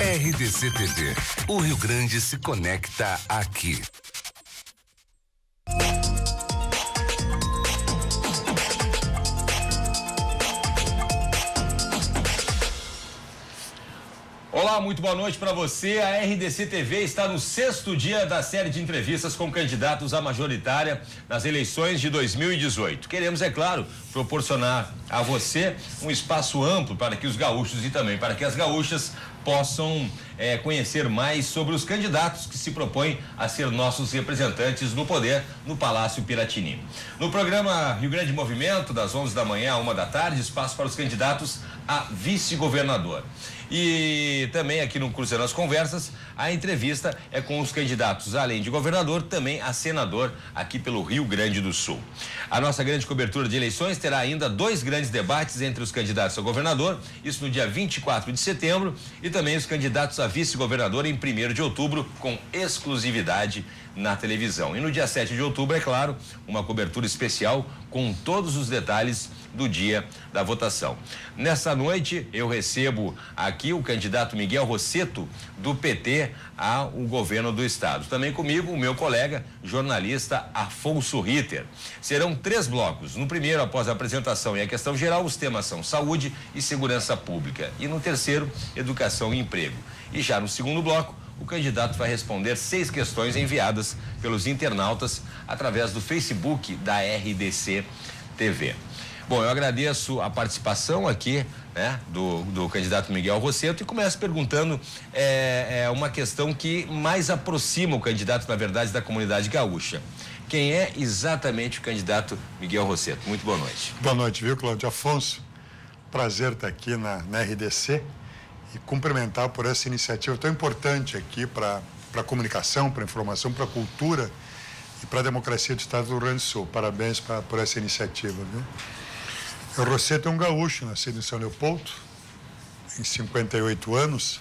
RDC TV. O Rio Grande se conecta aqui. Olá, muito boa noite para você. A RDC TV está no 6º dia da série de entrevistas com candidatos à majoritária nas eleições de 2018. Queremos, é claro, proporcionar a você um espaço amplo para que os gaúchos e também para que as gaúchas possam conhecer mais sobre os candidatos que se propõem a ser nossos representantes no poder no Palácio Piratini. No programa Rio Grande Movimento, das 11 da manhã à 1 da tarde, espaço para os candidatos a vice-governador. E também aqui no Cruzando as Conversas, a entrevista é com os candidatos, além de governador, também a senador aqui pelo Rio Grande do Sul. A nossa grande cobertura de eleições terá ainda 2 grandes debates entre os candidatos a governador, isso no dia 24 de setembro, e também os candidatos a vice-governador em 1º de outubro, com exclusividade na televisão. E no dia 7 de outubro, é claro, uma cobertura especial com todos os detalhes do dia da votação. Nessa noite, eu recebo aqui o candidato Miguel Rosseto, do PT, ao governo do estado. Também comigo, o meu colega, jornalista Afonso Ritter. Serão 3 blocos. No primeiro, após a apresentação e a questão geral, os temas são saúde e segurança pública. E no terceiro, educação e emprego. E já no segundo bloco, o candidato vai responder 6 questões enviadas pelos internautas através do Facebook da RDC TV. Bom, eu agradeço a participação aqui, né, do candidato Miguel Rosseto e começo perguntando uma questão que mais aproxima o candidato, na verdade, da comunidade gaúcha. Quem é exatamente o candidato Miguel Rosseto? Muito boa noite. Boa noite, viu, Cláudio Afonso? Prazer estar aqui na RDC e cumprimentar por essa iniciativa tão importante aqui para a comunicação, para a informação, para a cultura e para a democracia do Estado do Rio Grande do Sul. Parabéns por essa iniciativa, viu? O Rosseto é um gaúcho, nascido em São Leopoldo, em 58 anos,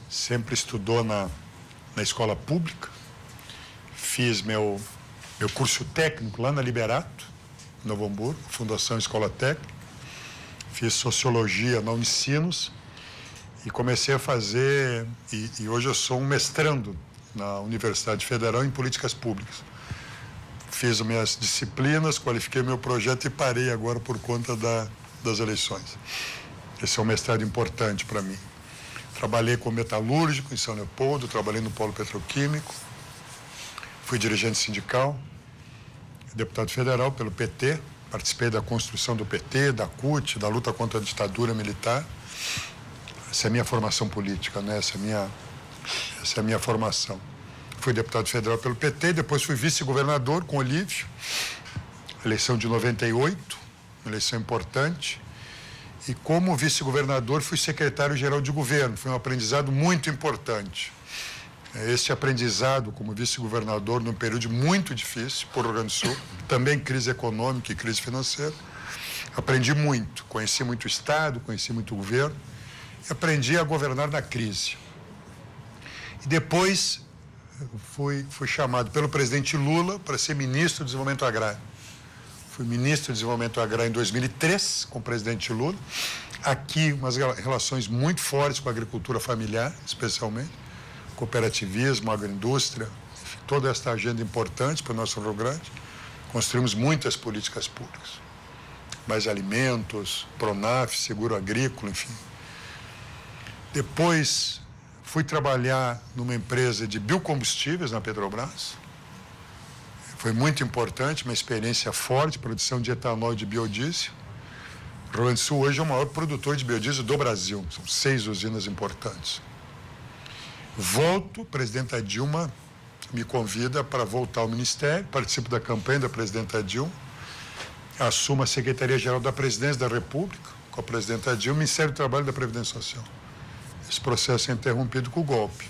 sempre estudou na escola pública, fiz meu curso técnico lá na Liberato, Novo Hamburgo, Fundação Escola Técnica, fiz sociologia na Unicinos e comecei a fazer, e hoje eu sou um mestrando na Universidade Federal em Políticas Públicas. Fiz minhas disciplinas, qualifiquei meu projeto e parei agora por conta das eleições. Esse é um mestrado importante para mim. Trabalhei como metalúrgico em São Leopoldo, trabalhei no polo petroquímico, fui dirigente sindical, deputado federal pelo PT, participei da construção do PT, da CUT, da luta contra a ditadura militar. Essa é a minha formação política, né? Essa é a minha formação. Fui deputado federal pelo PT, depois fui vice-governador com Olívio, eleição de 98, uma eleição importante. E como vice-governador fui secretário-geral de governo, foi um aprendizado muito importante. Esse aprendizado como vice-governador num período muito difícil para o Rio Grande do Sul, também crise econômica e crise financeira, aprendi muito, conheci muito o Estado, conheci muito o governo e aprendi a governar na crise. E depois fui chamado pelo presidente Lula para ser ministro do Desenvolvimento Agrário. Fui ministro do Desenvolvimento Agrário em 2003, com o presidente Lula. Aqui, umas relações muito fortes com a agricultura familiar, especialmente, cooperativismo, agroindústria, enfim, toda esta agenda importante para o nosso Rio Grande. Construímos muitas políticas públicas, mais alimentos, Pronaf, seguro agrícola, enfim. Depois fui trabalhar numa empresa de biocombustíveis na Petrobras. Foi muito importante, uma experiência forte, produção de etanol e de biodiesel. O Rio Grande do Sul hoje é o maior produtor de biodiesel do Brasil. São 6 usinas importantes. Volto, a presidenta Dilma me convida para voltar ao Ministério, participo da campanha da presidenta Dilma, assumo a Secretaria-Geral da Presidência da República, com a presidenta Dilma, Ministério do Trabalho e da Previdência Social. Esse processo é interrompido com o golpe.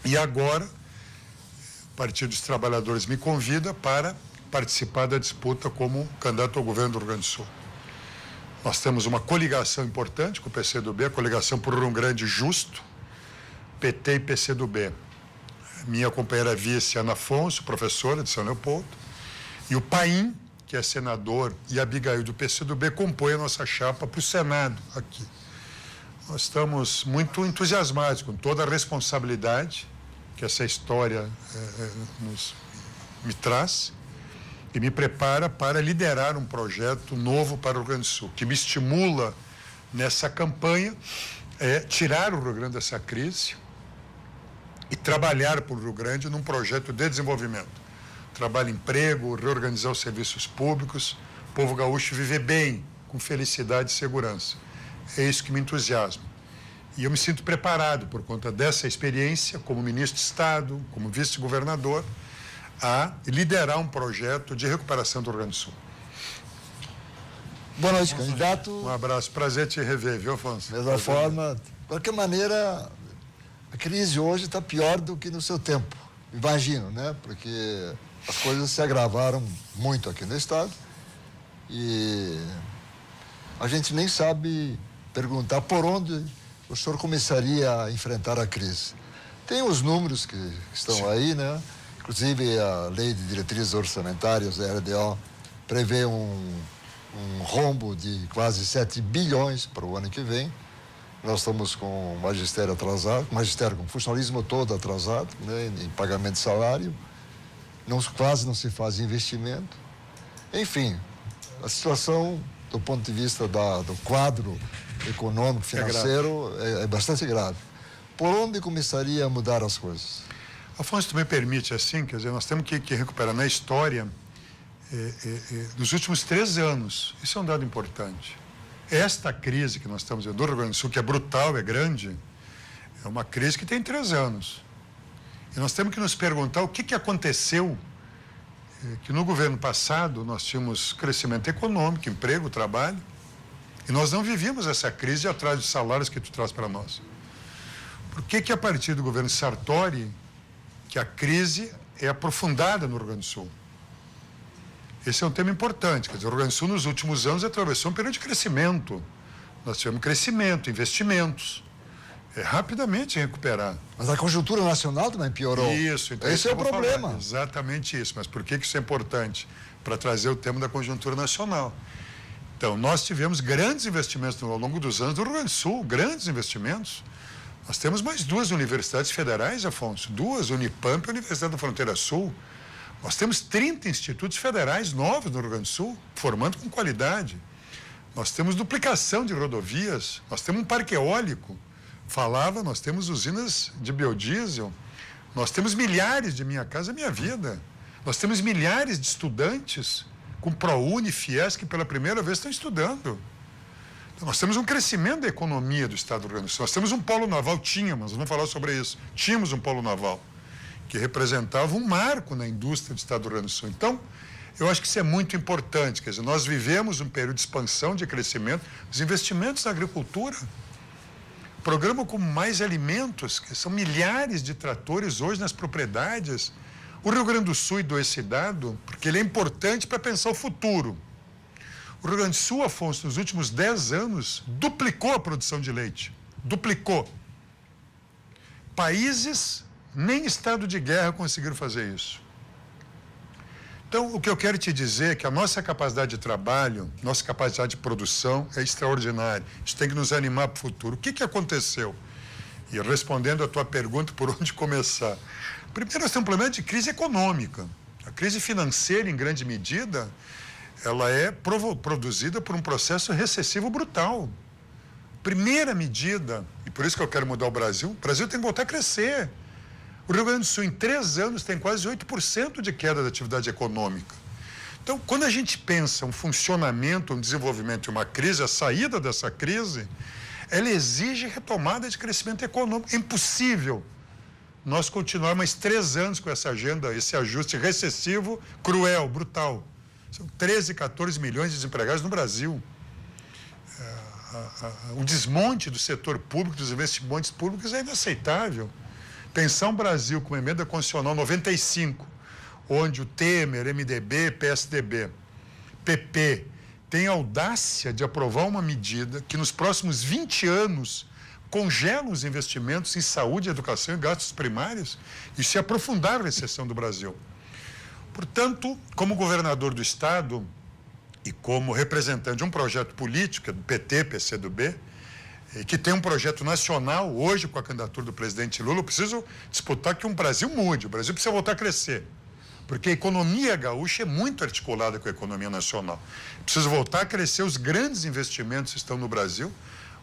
E agora, o Partido dos Trabalhadores me convida para participar da disputa como candidato ao governo do Rio Grande do Sul. Nós temos uma coligação importante com o PCdoB, a coligação por um Rio Grande justo, PT e PCdoB. Minha companheira vice, Ana Afonso, professora de São Leopoldo, e o Paim, que é senador, e a Abigail do PCdoB compõem a nossa chapa para o Senado aqui. Nós estamos muito entusiasmados com toda a responsabilidade que essa história me traz e me prepara para liderar um projeto novo para o Rio Grande do Sul, que me estimula nessa campanha tirar o Rio Grande dessa crise e trabalhar para o Rio Grande num projeto de desenvolvimento. Trabalho, emprego, reorganizar os serviços públicos, o povo gaúcho viver bem, com felicidade e segurança. É isso que me entusiasma. E eu me sinto preparado, por conta dessa experiência, como ministro de Estado, como vice-governador, a liderar um projeto de recuperação do Rio Grande do Sul. Boa noite, candidato. Um abraço, prazer te rever, viu, Afonso? Da mesma forma, de qualquer maneira, a crise hoje está pior do que no seu tempo, imagino, né? Porque as coisas se agravaram muito aqui no estado e a gente nem sabe perguntar por onde o senhor começaria a enfrentar a crise. Tem os números que estão aí, né? Inclusive a Lei de Diretrizes Orçamentárias, a LDO, prevê um rombo de quase 7 bilhões para o ano que vem. Nós estamos com o magistério atrasado, com o funcionalismo todo atrasado, né, em pagamento de salário. Quase não se faz investimento. Enfim, a situação, do ponto de vista do quadro econômico, financeiro, é bastante grave. Por onde começaria a mudar as coisas? Afonso, tu me permite assim, quer dizer, nós temos que recuperar na história nos últimos 3 anos. Isso é um dado importante. Esta crise que nós estamos vendo no Rio Grande do Sul, que é brutal, é grande, é uma crise que tem 3 anos. E nós temos que nos perguntar o que aconteceu, que no governo passado nós tínhamos crescimento econômico, emprego, trabalho, e nós não vivíamos essa crise atrás dos salários que tu traz para nós. Por que a partir do governo Sartori, que a crise é aprofundada no Rio Grande do Sul? Esse é um tema importante. Quer dizer, o Rio Grande do Sul, nos últimos anos, atravessou um período de crescimento. Nós tivemos crescimento, investimentos. Rapidamente recuperar. Mas a conjuntura nacional também piorou. Isso. Então esse é o problema. Falar. Exatamente isso. Mas por que isso é importante? Para trazer o tema da conjuntura nacional. Então, nós tivemos grandes investimentos ao longo dos anos do Rio Grande do Sul, grandes investimentos. Nós temos mais 2 universidades federais, Afonso, 2, Unipamp e a Universidade da Fronteira Sul. Nós temos 30 institutos federais novos no Rio Grande do Sul, formando com qualidade. Nós temos duplicação de rodovias, nós temos um parque eólico, nós temos usinas de biodiesel, nós temos milhares de Minha Casa Minha Vida, nós temos milhares de estudantes com ProUni, FIES, que pela primeira vez estão estudando. Então, nós temos um crescimento da economia do estado do Rio Grande do Sul. Nós temos um polo naval, vamos falar sobre isso, tínhamos um polo naval, que representava um marco na indústria do estado do Rio Grande do Sul. Então, eu acho que isso é muito importante. Quer dizer, nós vivemos um período de expansão, de crescimento, os investimentos na agricultura. Programa com Mais Alimentos, que são milhares de tratores hoje nas propriedades. O Rio Grande do Sul e esse dado, porque ele é importante para pensar o futuro. O Rio Grande do Sul, Afonso, nos últimos 10 anos, duplicou a produção de leite. Duplicou. Países, nem estado de guerra conseguiram fazer isso. Então, o que eu quero te dizer é que a nossa capacidade de trabalho, nossa capacidade de produção é extraordinária. Isso tem que nos animar para o futuro. O que aconteceu? E respondendo a tua pergunta, por onde começar? Primeiro, nós temos um problema de crise econômica. A crise financeira, em grande medida, ela é produzida por um processo recessivo brutal. Primeira medida, e por isso que eu quero mudar o Brasil tem que voltar a crescer. O Rio Grande do Sul, em 3 anos, tem quase 8% de queda da atividade econômica. Então, quando a gente pensa um funcionamento, um desenvolvimento e uma crise, a saída dessa crise, ela exige retomada de crescimento econômico. É impossível nós continuar mais 3 anos com essa agenda, esse ajuste recessivo, cruel, brutal. São 13, 14 milhões de desempregados no Brasil. O desmonte do setor público, dos investimentos públicos é inaceitável. Pensar um Brasil com uma emenda constitucional 95, onde o Temer, MDB, PSDB, PP, tem a audácia de aprovar uma medida que nos próximos 20 anos congela os investimentos em saúde, educação e gastos primários, isso é aprofundar a recessão do Brasil. Portanto, como governador do Estado e como representante de um projeto político do PT, PCdoB, que tem um projeto nacional, hoje com a candidatura do presidente Lula, eu preciso disputar que um Brasil mude, o Brasil precisa voltar a crescer, porque a economia gaúcha é muito articulada com a economia nacional. Precisa voltar a crescer, os grandes investimentos estão no Brasil,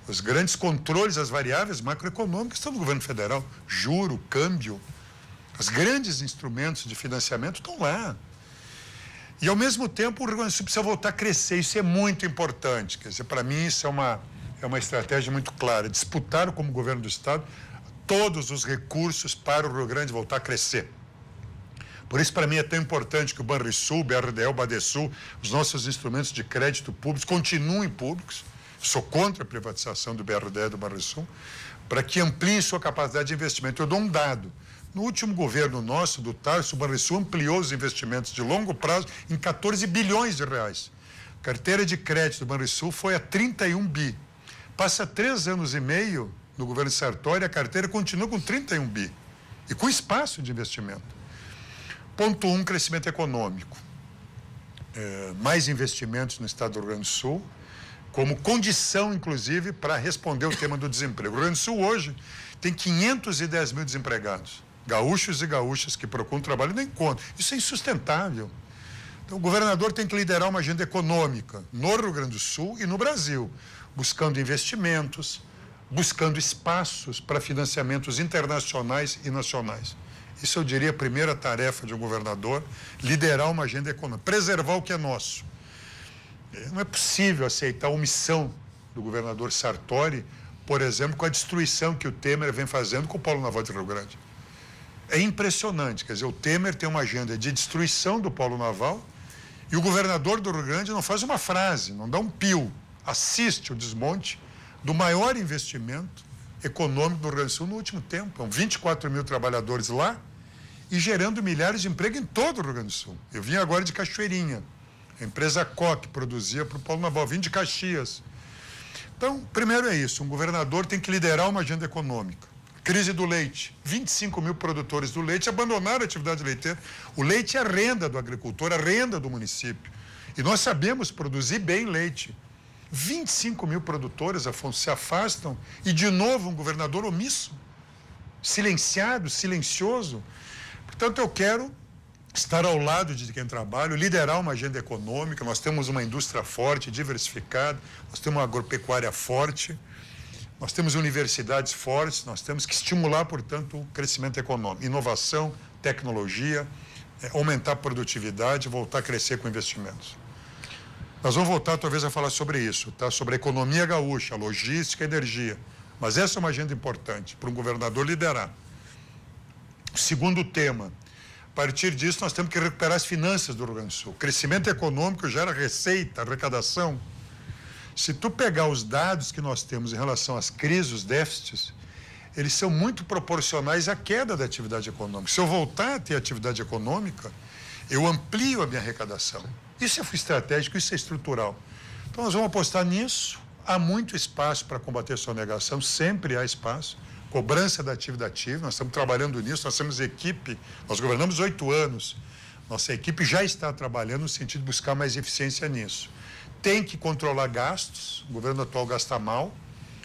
os grandes controles, as variáveis macroeconômicas estão no governo federal, juro, câmbio, os grandes instrumentos de financiamento estão lá. E, ao mesmo tempo, o Rio Grande do Sul precisa voltar a crescer, isso é muito importante. Quer dizer, para mim, isso é uma estratégia muito clara, disputar como governo do Estado todos os recursos para o Rio Grande voltar a crescer. Por isso, para mim, é tão importante que o Banrisul, o BRDE, o Badesul, os nossos instrumentos de crédito públicos continuem públicos. Sou contra a privatização do BRDE e do Banrisul, para que ampliem sua capacidade de investimento. Eu dou um dado. No último governo nosso, do Tarso, o Banrisul ampliou os investimentos de longo prazo em 14 bilhões de reais. A carteira de crédito do Banrisul foi a 31 bi. Passa 3 anos e meio no governo Sartori, a carteira continua com 31 bi e com espaço de investimento. Ponto 1, crescimento econômico. Mais investimentos no estado do Rio Grande do Sul, como condição, inclusive, para responder o tema do desemprego. O Rio Grande do Sul hoje tem 510 mil desempregados, gaúchos e gaúchas que procuram trabalho e não encontram. Isso é insustentável. Então, o governador tem que liderar uma agenda econômica no Rio Grande do Sul e no Brasil, buscando investimentos, buscando espaços para financiamentos internacionais e nacionais. Isso, eu diria, a primeira tarefa de um governador, liderar uma agenda econômica, preservar o que é nosso. Não é possível aceitar a omissão do governador Sartori, por exemplo, com a destruição que o Temer vem fazendo com o Polo Naval de Rio Grande. É impressionante, quer dizer, o Temer tem uma agenda de destruição do Polo Naval e o governador do Rio Grande não faz uma frase, não dá um pio, assiste o desmonte do maior investimento econômico do Rio Grande do Sul no último tempo. São 24 mil trabalhadores lá e gerando milhares de empregos em todo o Rio Grande do Sul. Eu vim agora de Cachoeirinha, a empresa COC produzia para o Polo Naval, vim de Caxias. Então, primeiro é isso, um governador tem que liderar uma agenda econômica. Crise do leite, 25 mil produtores do leite abandonaram a atividade leiteira. O leite é a renda do agricultor, a renda do município. E nós sabemos produzir bem leite. 25 mil produtores, Afonso, se afastam e, de novo, um governador omisso, silenciado, silencioso. Portanto, eu quero estar ao lado de quem trabalha, liderar uma agenda econômica. Nós temos uma indústria forte, diversificada, nós temos uma agropecuária forte, nós temos universidades fortes, nós temos que estimular, portanto, o crescimento econômico, inovação, tecnologia, aumentar a produtividade, voltar a crescer com investimentos. Nós vamos voltar, talvez, a falar sobre isso, tá? Sobre a economia gaúcha, logística e energia. Mas essa é uma agenda importante para um governador liderar. Segundo tema, a partir disso, nós temos que recuperar as finanças do Rio Grande do Sul. O crescimento econômico gera receita, arrecadação. Se tu pegar os dados que nós temos em relação às crises, os déficits, eles são muito proporcionais à queda da atividade econômica. Se eu voltar a ter atividade econômica, eu amplio a minha arrecadação. Isso é estratégico, isso é estrutural. Então, nós vamos apostar nisso. Há muito espaço para combater a sonegação, sempre há espaço. Cobrança da atividade ativa, nós estamos trabalhando nisso, nós temos equipe, nós governamos 8 anos. Nossa equipe já está trabalhando no sentido de buscar mais eficiência nisso. Tem que controlar gastos, o governo atual gasta mal,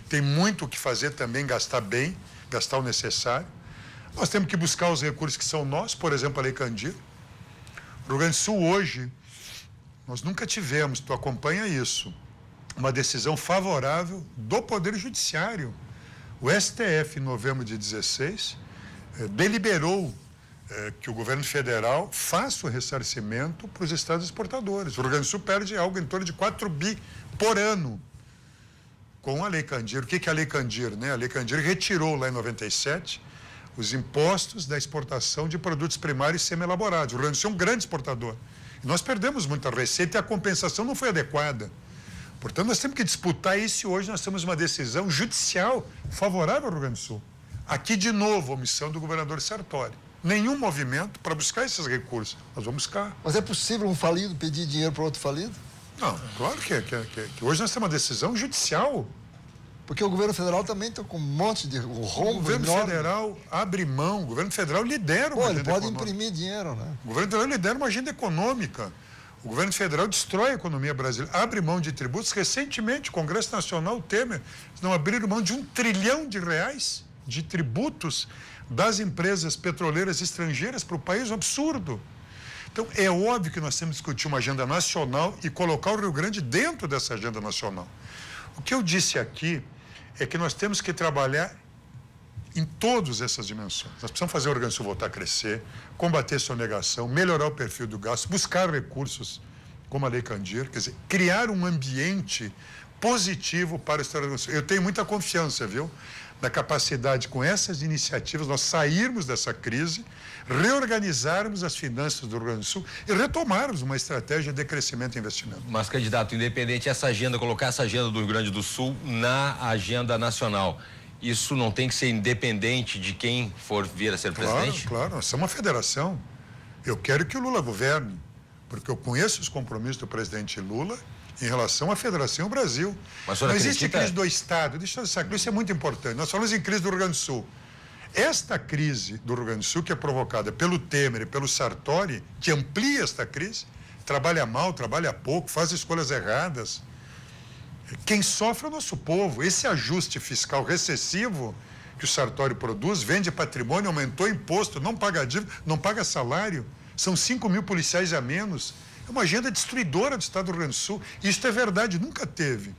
tem muito o que fazer também, gastar bem, gastar o necessário. Nós temos que buscar os recursos que são nossos, por exemplo, a Lei Candir. O Rio Grande do Sul hoje, nós nunca tivemos, tu acompanha isso, uma decisão favorável do Poder Judiciário. O STF, em novembro de 2016, deliberou que o governo federal faça o ressarcimento para os estados exportadores. O Rio Grande do Sul perde algo em torno de 4 bi por ano com a Lei Candir. O que é a Lei Candir, né? A Lei Candir retirou lá em 97 os impostos da exportação de produtos primários semi-elaborados. O Rio Grande do Sul é um grande exportador. E nós perdemos muita receita e a compensação não foi adequada. Portanto, nós temos que disputar isso e hoje nós temos uma decisão judicial favorável ao Rio Grande do Sul. Aqui, de novo, a omissão do governador Sartori. Nenhum movimento para buscar esses recursos. Nós vamos buscar. Mas é possível um falido pedir dinheiro para outro falido? Não, claro que hoje nós temos uma decisão judicial. Porque o governo federal também está com um monte de rombo. O governo federal abre mão, o governo federal lidera uma agenda econômica. Ele pode imprimir dinheiro, né? O governo federal lidera uma agenda econômica. O governo federal destrói a economia brasileira, abre mão de tributos. Recentemente, o Congresso Nacional, o Temer, não abriram mão de R$1 trilhão de tributos das empresas petroleiras estrangeiras para o país, um absurdo. Então, é óbvio que nós temos que discutir uma agenda nacional e colocar o Rio Grande dentro dessa agenda nacional. O que eu disse aqui é que nós temos que trabalhar em todas essas dimensões. Nós precisamos fazer o Rio Grande do Sul voltar a crescer, combater sonegação, melhorar o perfil do gasto, buscar recursos como a Lei Candir, quer dizer, criar um ambiente positivo para o Estado do Rio Grande do Sul. Eu tenho muita confiança, viu, na capacidade, com essas iniciativas, nós sairmos dessa crise, reorganizarmos as finanças do Rio Grande do Sul e retomarmos uma estratégia de crescimento e investimento. Mas, candidato, independente dessa agenda, colocar essa agenda do Rio Grande do Sul na agenda nacional, isso não tem que ser independente de quem for vir a ser presidente? Claro, nós somos uma federação. Eu quero que o Lula governe, porque eu conheço os compromissos do presidente Lula em relação à federação e ao Brasil. Mas não existe crise do Estado. Deixa eu dizer, isso é muito importante. Nós falamos em crise do Rio Grande do Sul. Esta crise do Rio Grande do Sul, que é provocada pelo Temer e pelo Sartori, que amplia esta crise, trabalha mal, trabalha pouco, faz escolhas erradas. Quem sofre é o nosso povo. Esse ajuste fiscal recessivo que o Sartori produz, vende patrimônio, aumentou imposto, não paga dívida, não paga salário, são 5 mil policiais a menos. É uma agenda destruidora do Estado do Rio Grande do Sul. Isto é verdade, nunca teve.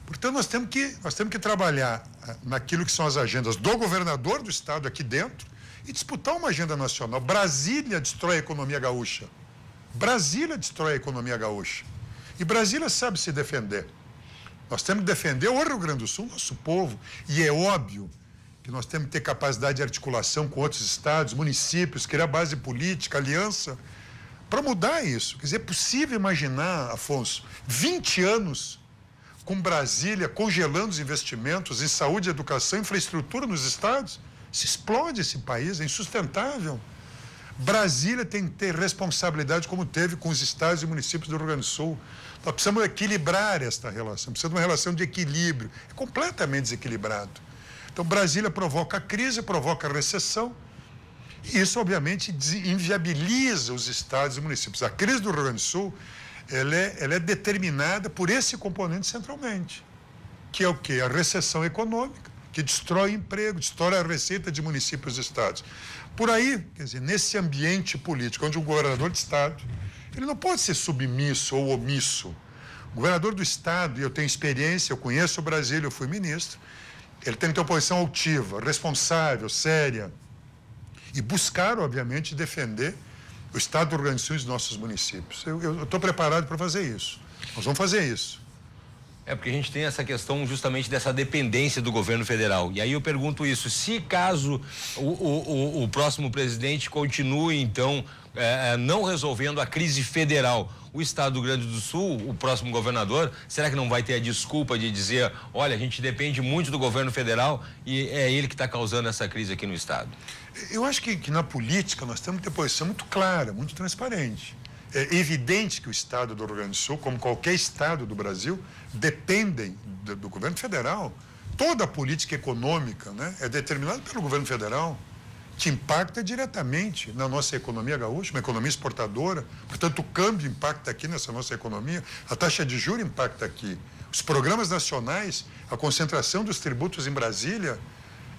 Portanto, nós temos que trabalhar naquilo que são as agendas do governador do Estado aqui dentro e disputar uma agenda nacional. Brasília destrói a economia gaúcha. Brasília destrói a economia gaúcha. E Brasília sabe se defender. Nós temos que defender o Rio Grande do Sul, nosso povo. E é óbvio que nós temos que ter capacidade de articulação com outros estados, municípios, criar base política, aliança, para mudar isso. Quer dizer, é possível imaginar, Afonso, 20 anos com Brasília congelando os investimentos em saúde, educação, infraestrutura nos estados? Se explode esse país, é insustentável. Brasília tem que ter responsabilidade como teve com os estados e municípios do Rio Grande do Sul. Nós precisamos equilibrar esta relação, precisamos de uma relação de equilíbrio. É completamente desequilibrado. Então, Brasília provoca a crise, provoca a recessão, e isso, obviamente, inviabiliza os estados e municípios. A crise do Rio Grande do Sul, ela é determinada por esse componente centralmente, que é o quê? A recessão econômica, que destrói emprego, destrói a receita de municípios e estados. Por aí, quer dizer, nesse ambiente político, onde um governador de estado, ele não pode ser submisso ou omisso. O governador do estado, e eu tenho experiência, eu conheço o Brasil, eu fui ministro, ele tem que ter uma posição altiva, responsável, séria, e buscar, obviamente, defender o Estado do Rio Grande do Sul e os nossos municípios. Eu estou preparado para fazer isso. Nós vamos fazer isso. É porque a gente tem essa questão justamente dessa dependência do governo federal. E aí eu pergunto isso, se caso o próximo presidente continue, então, não resolvendo a crise federal, o Estado do Rio Grande do Sul, o próximo governador, será que não vai ter a desculpa de dizer, olha, a gente depende muito do governo federal e é ele que está causando essa crise aqui no Estado? Eu acho que na política nós temos que ter posição muito clara, muito transparente. É evidente que o Estado do Rio Grande do Sul, como qualquer Estado do Brasil, dependem do governo federal. Toda a política econômica, né, é determinada pelo governo federal, que impacta diretamente na nossa economia gaúcha, uma economia exportadora. Portanto, o câmbio impacta aqui nessa nossa economia, a taxa de juros impacta aqui. Os programas nacionais, a concentração dos tributos em Brasília,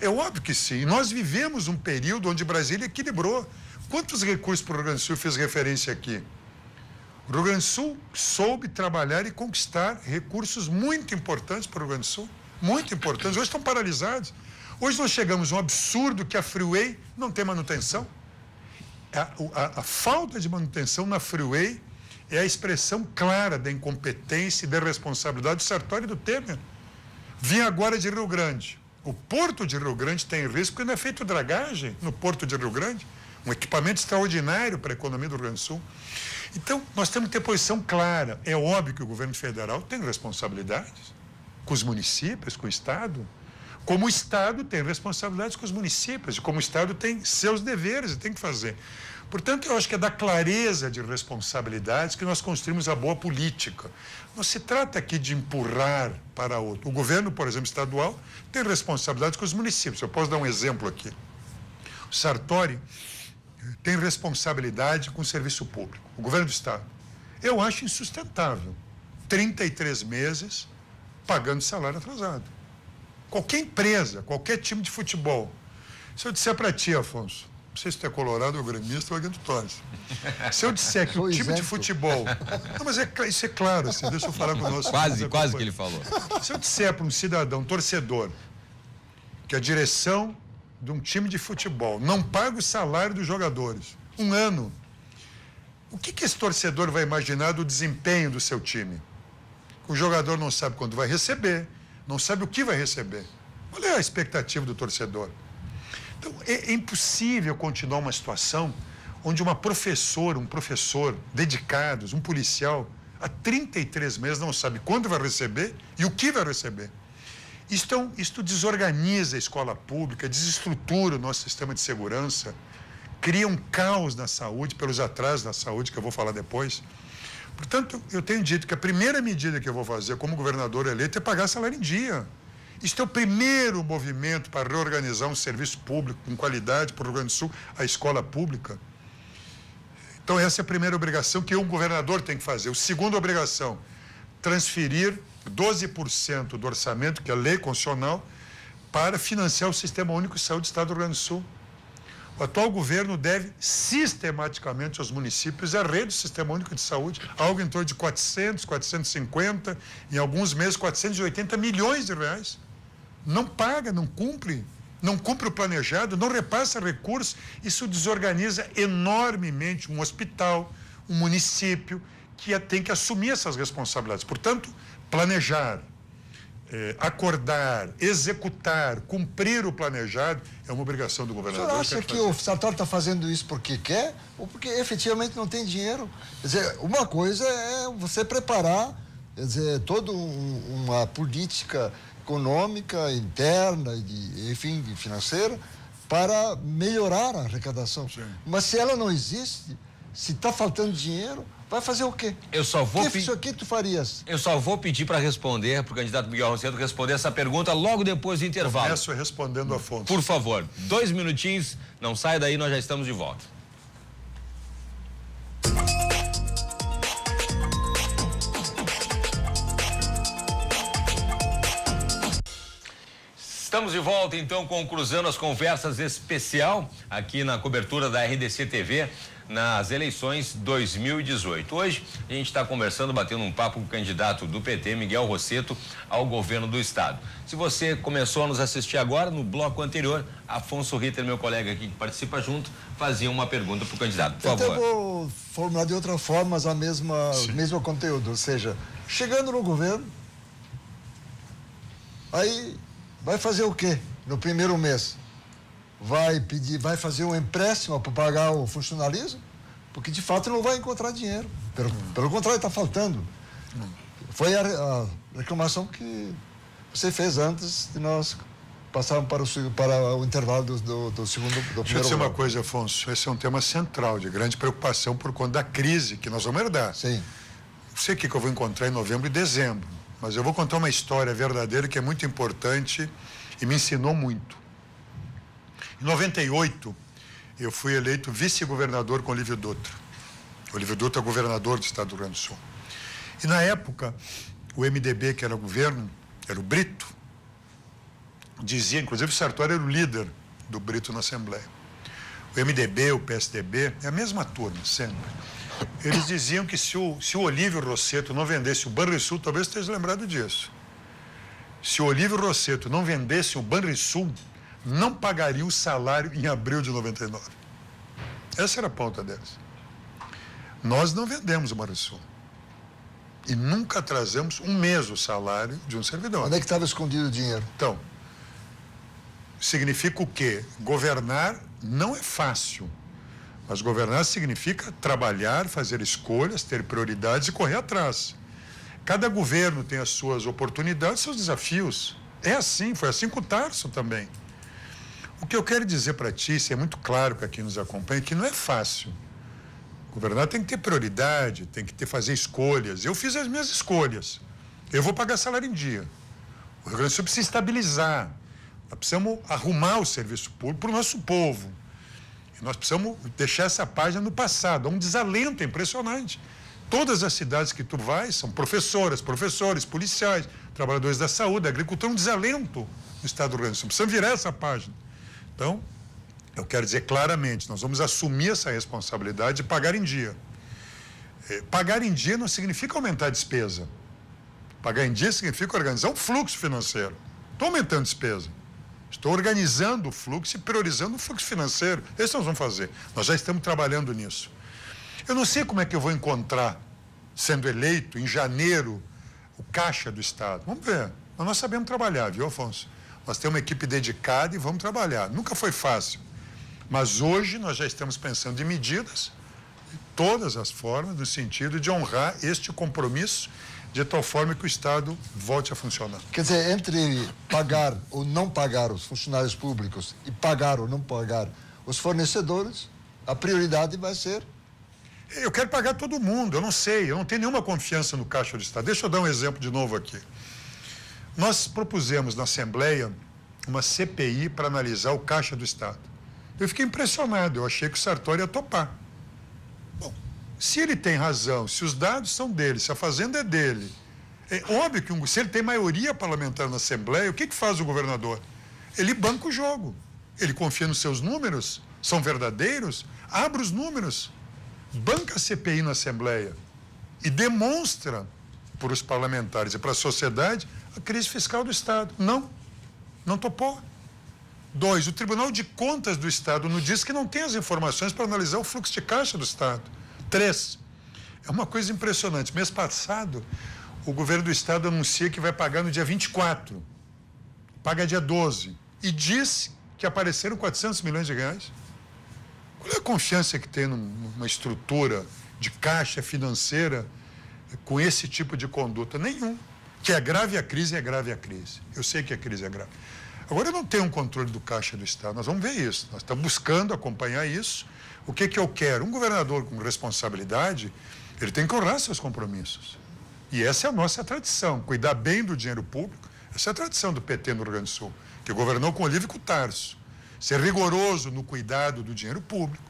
é óbvio que sim. E nós vivemos um período onde Brasília equilibrou. Quantos recursos para o Rio Grande do Sul fez referência aqui? O Rio Grande do Sul soube trabalhar e conquistar recursos muito importantes para o Rio Grande do Sul, muito importantes. Hoje estão paralisados. Hoje nós chegamos a um absurdo que a Freeway não tem manutenção. A falta de manutenção na Freeway é a expressão clara da incompetência e da responsabilidade do Sartori e do Temer. Vim agora de Rio Grande. O Porto de Rio Grande tem risco porque não é feito dragagem no Porto de Rio Grande. Um equipamento extraordinário para a economia do Rio Grande do Sul. Então, nós temos que ter posição clara. É óbvio que o governo federal tem responsabilidades com os municípios, com o Estado, como o Estado tem responsabilidades com os municípios, e como o Estado tem seus deveres e tem que fazer. Portanto, eu acho que é da clareza de responsabilidades que nós construímos a boa política. Não se trata aqui de empurrar para outro. O governo, por exemplo, estadual, tem responsabilidades com os municípios. Eu posso dar um exemplo aqui. O Sartori tem responsabilidade com o serviço público, o governo do Estado. Eu acho insustentável. 33 meses pagando salário atrasado. Qualquer empresa, qualquer time de futebol. Se eu disser para ti, Afonso, não sei se tu é colorado ou gremista ou alguém do torce. Se eu disser que o time de futebol... Não, mas isso é claro, assim, deixa eu falar com o nosso... Quase que ele falou. Se eu disser para um cidadão, torcedor, que a direção de um time de futebol não paga o salário dos jogadores, um ano, o que esse torcedor vai imaginar do desempenho do seu time? O jogador não sabe quando vai receber, não sabe o que vai receber. Qual é a expectativa do torcedor? Então, é impossível continuar uma situação onde uma professora, um professor dedicados, um policial, há 33 meses não sabe quando vai receber e o que vai receber. Isto desorganiza a escola pública, desestrutura o nosso sistema de segurança, cria um caos na saúde, pelos atrasos na saúde, que eu vou falar depois. Portanto, eu tenho dito que a primeira medida que eu vou fazer como governador eleito é pagar salário em dia. Isto é o primeiro movimento para reorganizar um serviço público com qualidade para o Rio Grande do Sul, a escola pública. Então, essa é a primeira obrigação que um governador tem que fazer. A segunda obrigação, transferir 12% do orçamento, que é a lei constitucional, para financiar o Sistema Único de Saúde do Estado do Rio Grande do Sul. O atual governo deve sistematicamente aos municípios a rede do Sistema Único de Saúde, algo em torno de 400, 450, em alguns meses 480 milhões de reais. Não paga, não cumpre o planejado, não repassa recursos. Isso desorganiza enormemente um hospital, um município, que tem que assumir essas responsabilidades. Portanto, planejar, acordar, executar, cumprir o planejado é uma obrigação do governador. O senhor acha que o Sartori está fazendo isso porque quer ou porque efetivamente não tem dinheiro? Quer dizer, uma coisa é você preparar, quer dizer, toda uma política econômica, interna, enfim, financeira, para melhorar a arrecadação. Sim. Mas se ela não existe, se está faltando dinheiro, vai fazer o quê? O que tu farias? Eu só vou pedir para responder, para o candidato Miguel Rosseto responder essa pergunta logo depois do intervalo. Começo respondendo a Afonso. Por favor, 2 minutinhos, não sai daí, nós já estamos de volta. Estamos de volta, então, com Cruzando as Conversas especial aqui na cobertura da RDC TV nas eleições 2018. Hoje a gente está conversando, batendo um papo com o candidato do PT, Miguel Rosseto, ao governo do estado. Se você começou a nos assistir agora, no bloco anterior, Afonso Ritter, meu colega aqui que participa junto, fazia uma pergunta para o candidato, por favor. Eu vou formular de outra forma, mas o mesmo conteúdo, ou seja, chegando no governo, aí vai fazer o quê no primeiro mês? Vai fazer um empréstimo para pagar o funcionalismo? Porque, de fato, não vai encontrar dinheiro. Pelo contrário, está faltando. Foi a reclamação que você fez antes de nós passarmos para o intervalo do segundo... Deixa eu dizer uma coisa, Afonso. Esse é um tema central, de grande preocupação por conta da crise que nós vamos herdar. Sim. Não sei o que eu vou encontrar em novembro e dezembro, mas eu vou contar uma história verdadeira que é muito importante e me ensinou muito. Em 98, eu fui eleito vice-governador com Olívio Dutra. Olívio Dutra é governador do estado do Rio Grande do Sul. E, na época, o MDB, que era o governo, era o Brito, dizia, inclusive o Sartori era o líder do Brito na Assembleia. O MDB, o PSDB, é a mesma turma, sempre. Eles diziam que se o Olívio Rosseto não vendesse o Banrisul, talvez esteja lembrado disso. Se o Olívio Rosseto não vendesse o Banrisul, não pagaria o salário em abril de 99. Essa era a pauta deles. Nós não vendemos o Banrisul. E nunca atrasamos um mês o salário de um servidor. Onde é que estava escondido o dinheiro? Então, significa o quê? Governar não é fácil. Mas governar significa trabalhar, fazer escolhas, ter prioridades e correr atrás. Cada governo tem as suas oportunidades, seus desafios. É assim, foi assim com o Tarso também. O que eu quero dizer para ti, isso é muito claro para quem nos acompanha, que não é fácil. Governar tem que ter prioridade, tem que fazer escolhas. Eu fiz as minhas escolhas. Eu vou pagar salário em dia. O Rio Grande do Sul precisa estabilizar. Nós precisamos arrumar o serviço público para o nosso povo. E nós precisamos deixar essa página no passado. Há um desalento impressionante. Todas as cidades que tu vais são professoras, professores, policiais, trabalhadores da saúde, agricultura, um desalento no estado do Rio Grande do Sul. Precisamos virar essa página. Então, eu quero dizer claramente, nós vamos assumir essa responsabilidade de pagar em dia. Pagar em dia não significa aumentar a despesa. Pagar em dia significa organizar um fluxo financeiro. Estou aumentando a despesa. Estou organizando o fluxo e priorizando o fluxo financeiro. Isso nós vamos fazer. Nós já estamos trabalhando nisso. Eu não sei como é que eu vou encontrar, sendo eleito, em janeiro, o caixa do Estado. Vamos ver. Mas nós sabemos trabalhar, viu, Afonso? Nós temos uma equipe dedicada e vamos trabalhar. Nunca foi fácil. Mas hoje nós já estamos pensando em medidas, de todas as formas, no sentido de honrar este compromisso, de tal forma que o Estado volte a funcionar. Quer dizer, entre pagar ou não pagar os funcionários públicos e pagar ou não pagar os fornecedores, a prioridade vai ser... Eu quero pagar todo mundo, eu não sei, eu não tenho nenhuma confiança no Caixa do Estado. Deixa eu dar um exemplo de novo aqui. Nós propusemos na Assembleia uma CPI para analisar o Caixa do Estado. Eu fiquei impressionado, eu achei que o Sartori ia topar. Bom, se ele tem razão, se os dados são dele, se a fazenda é dele, é óbvio que se ele tem maioria parlamentar na Assembleia, o que faz o governador? Ele banca o jogo. Ele confia nos seus números, são verdadeiros, abre os números, banca a CPI na Assembleia e demonstra para os parlamentares e para a sociedade a crise fiscal do Estado. Não topou. 2, o Tribunal de Contas do Estado nos diz que não tem as informações para analisar o fluxo de caixa do Estado. 3, é uma coisa impressionante. Mês passado, o governo do Estado anuncia que vai pagar no dia 24, paga dia 12, e diz que apareceram 400 milhões de reais. Qual é a confiança que tem numa estrutura de caixa financeira com esse tipo de conduta? Nenhum. Que é grave a crise, é grave a crise. Eu sei que a crise é grave. Agora, eu não tenho um controle do Caixa do Estado. Nós vamos ver isso. Nós estamos buscando acompanhar isso. O que eu quero? Um governador com responsabilidade, ele tem que honrar seus compromissos. E essa é a nossa tradição. Cuidar bem do dinheiro público. Essa é a tradição do PT no Rio Grande do Sul, que governou com Olívio Tarso. Ser rigoroso no cuidado do dinheiro público.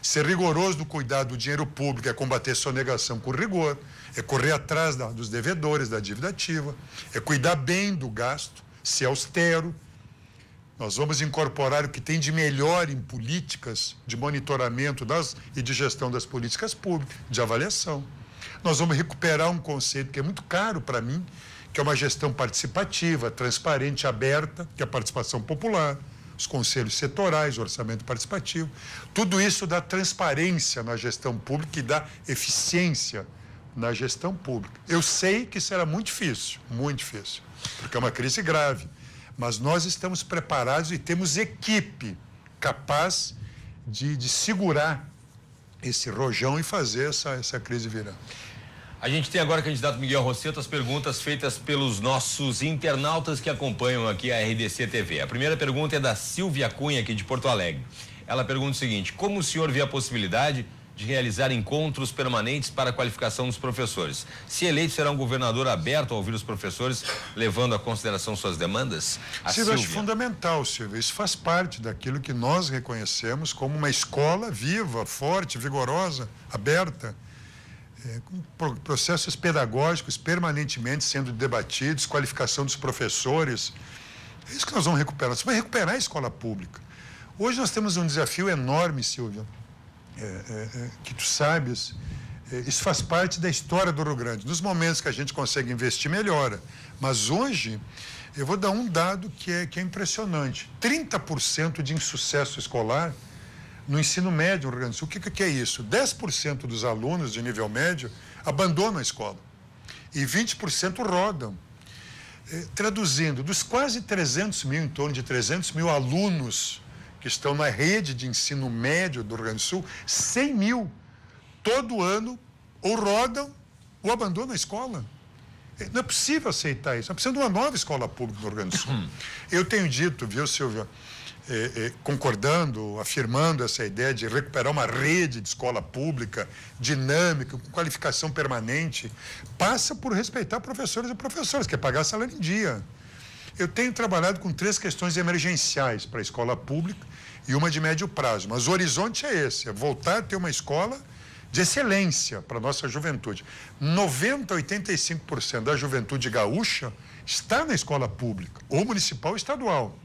Ser rigoroso no cuidado do dinheiro público é combater sonegação com rigor, é correr atrás dos devedores, da dívida ativa, é cuidar bem do gasto, ser austero. Nós vamos incorporar o que tem de melhor em políticas de monitoramento e de gestão das políticas públicas, de avaliação. Nós vamos recuperar um conceito que é muito caro para mim, que é uma gestão participativa, transparente, aberta, que é a participação popular, os conselhos setoriais, o orçamento participativo. Tudo isso dá transparência na gestão pública e dá eficiência na gestão pública. Eu sei que será muito difícil, porque é uma crise grave, mas nós estamos preparados e temos equipe capaz de segurar esse rojão e fazer essa crise virar. A gente tem agora, candidato Miguel Rosseto, as perguntas feitas pelos nossos internautas que acompanham aqui a RDC TV. A primeira pergunta é da Silvia Cunha, aqui de Porto Alegre. Ela pergunta o seguinte: como o senhor vê a possibilidade de realizar encontros permanentes para a qualificação dos professores? Se eleito, será um governador aberto a ouvir os professores, levando à consideração suas demandas? Silvia, acho fundamental, Silvia. Isso faz parte daquilo que nós reconhecemos como uma escola viva, forte, vigorosa, aberta, com processos pedagógicos permanentemente sendo debatidos, qualificação dos professores. É isso que nós vamos recuperar. Nós vamos recuperar a escola pública. Hoje nós temos um desafio enorme, Silvia, que tu sabes, isso faz parte da história do Rio Grande. Nos momentos que a gente consegue investir, melhora. Mas hoje, eu vou dar um dado que é impressionante. 30% de insucesso escolar no ensino médio no Rio Grande do Sul. O que é isso? 10% dos alunos de nível médio abandonam a escola e 20% rodam. Traduzindo, dos quase 300 mil, em torno de 300 mil alunos que estão na rede de ensino médio do Rio Grande do Sul, 100 mil todo ano ou rodam ou abandonam a escola. Não é possível aceitar isso. Nós precisamos de uma nova escola pública no Rio Grande do Sul. Eu tenho dito, viu, Silvia, concordando, afirmando essa ideia de recuperar uma rede de escola pública dinâmica, com qualificação permanente, passa por respeitar professores e professoras, que é pagar salário em dia. Eu tenho trabalhado com 3 questões emergenciais para a escola pública e uma de médio prazo, mas o horizonte é esse, é voltar a ter uma escola de excelência para a nossa juventude. 90% a 85% da juventude gaúcha está na escola pública, ou municipal ou estadual,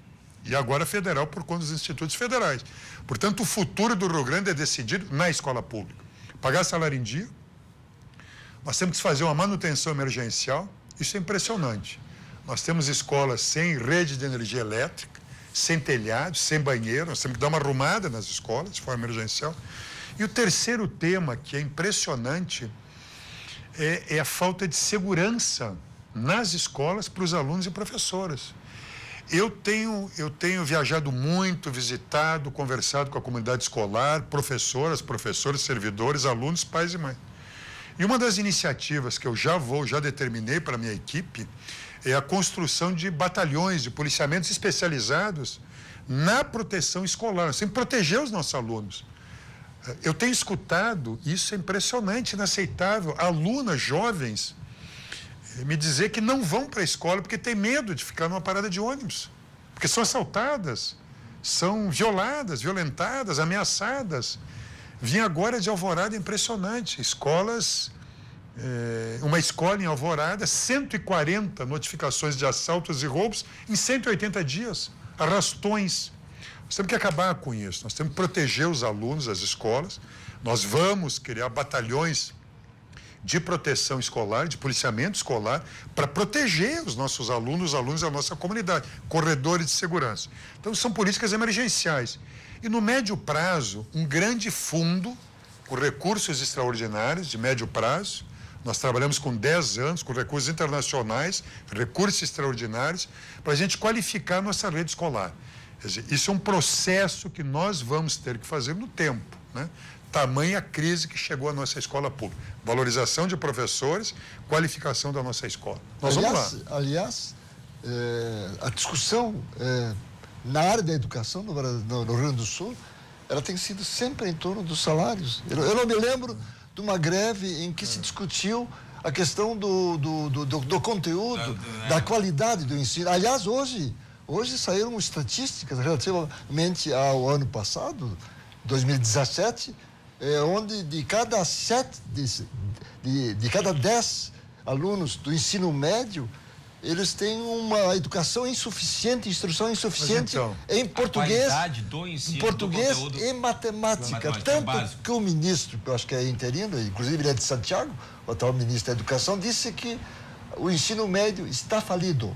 e agora federal por conta dos institutos federais. Portanto, o futuro do Rio Grande é decidido na escola pública. Pagar salário em dia, nós temos que fazer uma manutenção emergencial, isso é impressionante. Nós temos escolas sem rede de energia elétrica, sem telhado, sem banheiro, nós temos que dar uma arrumada nas escolas de forma emergencial. E o terceiro tema, que é impressionante, é a falta de segurança nas escolas para os alunos e professoras. Eu tenho viajado muito, visitado, conversado com a comunidade escolar, professoras, professores, servidores, alunos, pais e mães. E uma das iniciativas que eu já determinei para a minha equipe é a construção de batalhões de policiamentos especializados na proteção escolar. Nós temos que proteger os nossos alunos. Eu tenho escutado, isso é impressionante, inaceitável, alunas jovens me dizer que não vão para a escola porque tem medo de ficar numa parada de ônibus, porque são assaltadas, são violadas, violentadas, ameaçadas. Vim agora de Alvorada, impressionante, uma escola em Alvorada, 140 notificações de assaltos e roubos em 180 dias, arrastões. Nós temos que acabar com isso, nós temos que proteger os alunos, as escolas, nós vamos criar batalhões de proteção escolar, de policiamento escolar, para proteger os nossos alunos da nossa comunidade, corredores de segurança. Então, são políticas emergenciais. E no médio prazo, um grande fundo com recursos extraordinários de médio prazo. Nós trabalhamos com 10 anos, com recursos internacionais, recursos extraordinários, para a gente qualificar a nossa rede escolar. Quer dizer, isso é um processo que nós vamos ter que fazer no tempo, né? Tamanha crise que chegou à nossa escola pública. Valorização de professores, qualificação da nossa escola. Nós vamos lá. Aliás, a discussão na área da educação no Rio Grande do Sul, ela tem sido sempre em torno dos salários. Eu não me lembro de uma greve em que se discutiu a questão do conteúdo, da qualidade do ensino. Aliás, hoje saíram estatísticas relativamente ao ano passado, 2017, onde de cada 10 alunos do ensino médio, eles têm uma educação insuficiente, instrução insuficiente em português, do ensino, português do e matemática. Tanto que o ministro, que eu acho que é interino, inclusive ele é de Santiago, o atual ministro da Educação, disse que o ensino médio está falido.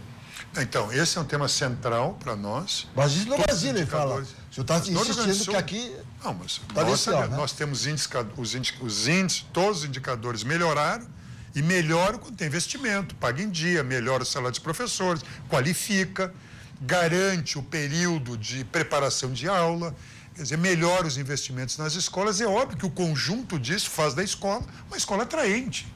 Então, esse é um tema central para nós. Mas isso no Brasil, ele fala. O senhor está insistindo que aqui... Não, mas nós temos os índices, todos os indicadores melhoraram, e melhora quando tem investimento, paga em dia, melhora o salário dos professores, qualifica, garante o período de preparação de aula, quer dizer, melhora os investimentos nas escolas. É óbvio que o conjunto disso faz da escola uma escola atraente,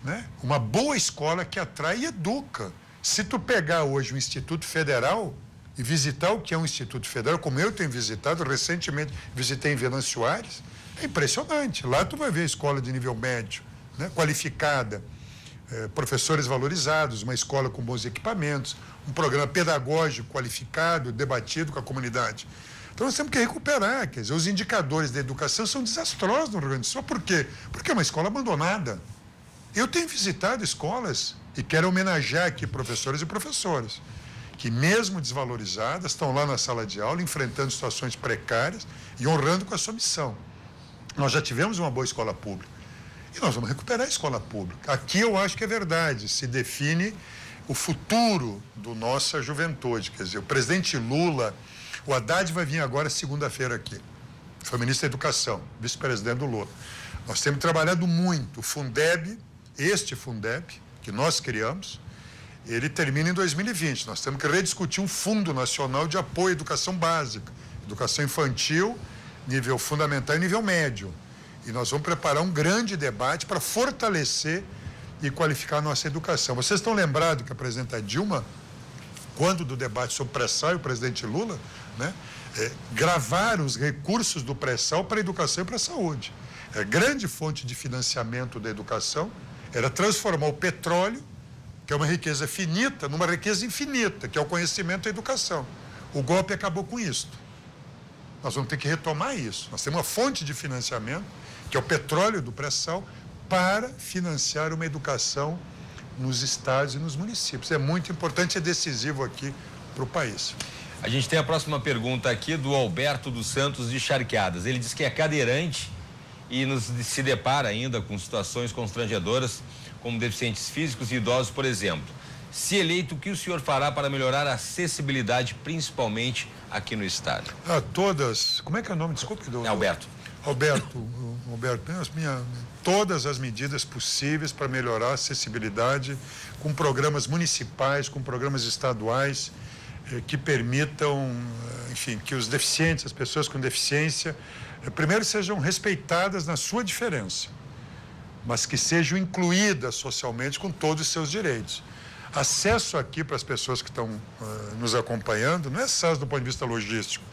né? Uma boa escola que atrai e educa. Se tu pegar hoje o Instituto Federal e visitar o que é um Instituto Federal, como eu tenho visitado, recentemente visitei em Venâncio Aires, é impressionante. Lá tu vai ver a escola de nível médio, né, qualificada, professores valorizados, uma escola com bons equipamentos, um programa pedagógico qualificado, debatido com a comunidade. Então nós temos que recuperar, quer dizer, os indicadores da educação são desastrosos no Rio Grande do Sul. Por quê? Porque é uma escola abandonada. Eu tenho visitado escolas e quero homenagear aqui professores e professoras que, mesmo desvalorizadas, estão lá na sala de aula, enfrentando situações precárias e honrando com a sua missão. Nós já tivemos uma boa escola pública e nós vamos recuperar a escola pública. Aqui eu acho que é verdade, se define o futuro da nossa juventude. Quer dizer, o presidente Lula, o Haddad vai vir agora segunda-feira aqui, foi ministro da Educação, vice-presidente do Lula. Nós temos trabalhado muito. O Fundeb, este Fundeb, que nós criamos, ele termina em 2020. Nós temos que rediscutir um Fundo Nacional de Apoio à Educação Básica, educação infantil, nível fundamental e nível médio. E nós vamos preparar um grande debate para fortalecer e qualificar a nossa educação. Vocês estão lembrados que a presidenta Dilma, quando do debate sobre pré-sal, o presidente Lula, né, gravaram os recursos do pré-sal para a educação e para a saúde. A grande fonte de financiamento da educação era transformar o petróleo, que é uma riqueza finita, numa riqueza infinita, que é o conhecimento e a educação. O golpe acabou com isso. nós vamos ter que retomar isso. Nós temos uma fonte de financiamento, que é o petróleo do pré-sal, para financiar uma educação nos estados e nos municípios. É muito importante, é decisivo aqui para o país. A gente tem a próxima pergunta aqui do Alberto dos Santos de Charqueadas. Ele diz que é cadeirante e se depara ainda com situações constrangedoras, como deficientes físicos e idosos, por exemplo. Se eleito, o que o senhor fará para melhorar a acessibilidade, principalmente aqui no estado? Como é que é o nome? Desculpe. Alberto. Alberto, todas as medidas possíveis para melhorar a acessibilidade, com programas municipais, com programas estaduais, que permitam, enfim, que os deficientes, as pessoas com deficiência, primeiro sejam respeitadas na sua diferença, mas que sejam incluídas socialmente com todos os seus direitos. Acesso aqui para as pessoas que estão nos acompanhando não é só do ponto de vista logístico,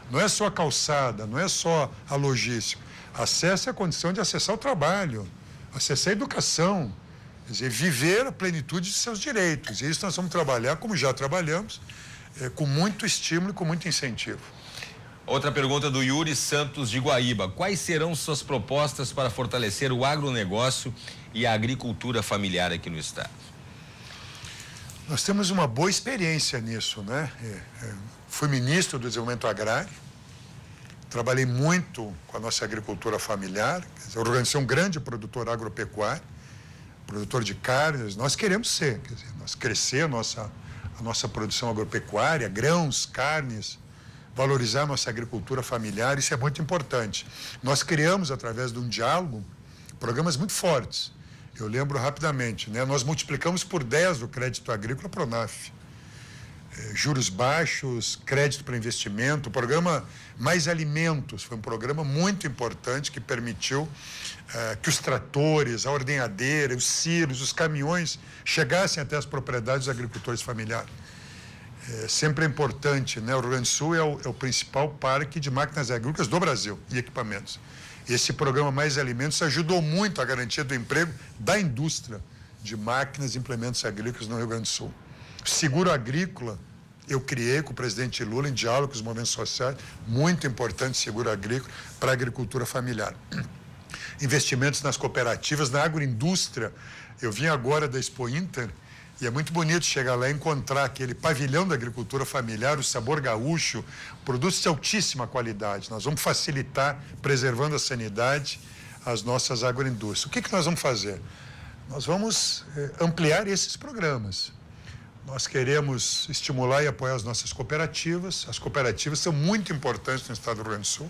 não é só a calçada, não é só a logística. Acesso é a condição de acessar o trabalho, acessar a educação, quer dizer, viver a plenitude de seus direitos. E isso nós vamos trabalhar, como já trabalhamos, com muito estímulo e com muito incentivo. Outra pergunta do Yuri Santos de Guaíba. Quais serão suas propostas para fortalecer o agronegócio e a agricultura familiar aqui no estado? Nós temos uma boa experiência nisso, né? Fui ministro do Desenvolvimento Agrário, trabalhei muito com a nossa agricultura familiar, quer dizer, organizei um grande produtor agropecuário, produtor de carnes. Nós queremos ser, quer dizer, nós crescer a nossa produção agropecuária, grãos, carnes, valorizar a nossa agricultura familiar, isso é muito importante. Nós criamos, através de um diálogo, programas muito fortes. Eu lembro rapidamente, né? Nós multiplicamos por 10 o crédito agrícola Pronaf. Juros baixos, crédito para investimento, o programa Mais Alimentos, foi um programa muito importante que permitiu que os tratores, a ordenhadeira, os silos, os caminhões chegassem até as propriedades dos agricultores familiares. Sempre é importante, né? O Rio Grande do Sul é o principal parque de máquinas agrícolas do Brasil e equipamentos. Esse programa Mais Alimentos ajudou muito a garantia do emprego da indústria de máquinas e implementos agrícolas no Rio Grande do Sul. Seguro agrícola, eu criei com o presidente Lula, em diálogo com os movimentos sociais, muito importante seguro agrícola para a agricultura familiar. Investimentos nas cooperativas, na agroindústria. Eu vim agora da Expo Inter e é muito bonito chegar lá e encontrar aquele pavilhão da agricultura familiar, o sabor gaúcho, produtos de altíssima qualidade. Nós vamos facilitar, preservando a sanidade, as nossas agroindústrias. O que nós vamos fazer? Nós vamos ampliar esses programas. Nós queremos estimular e apoiar as nossas cooperativas. As cooperativas são muito importantes no estado do Rio Grande do Sul.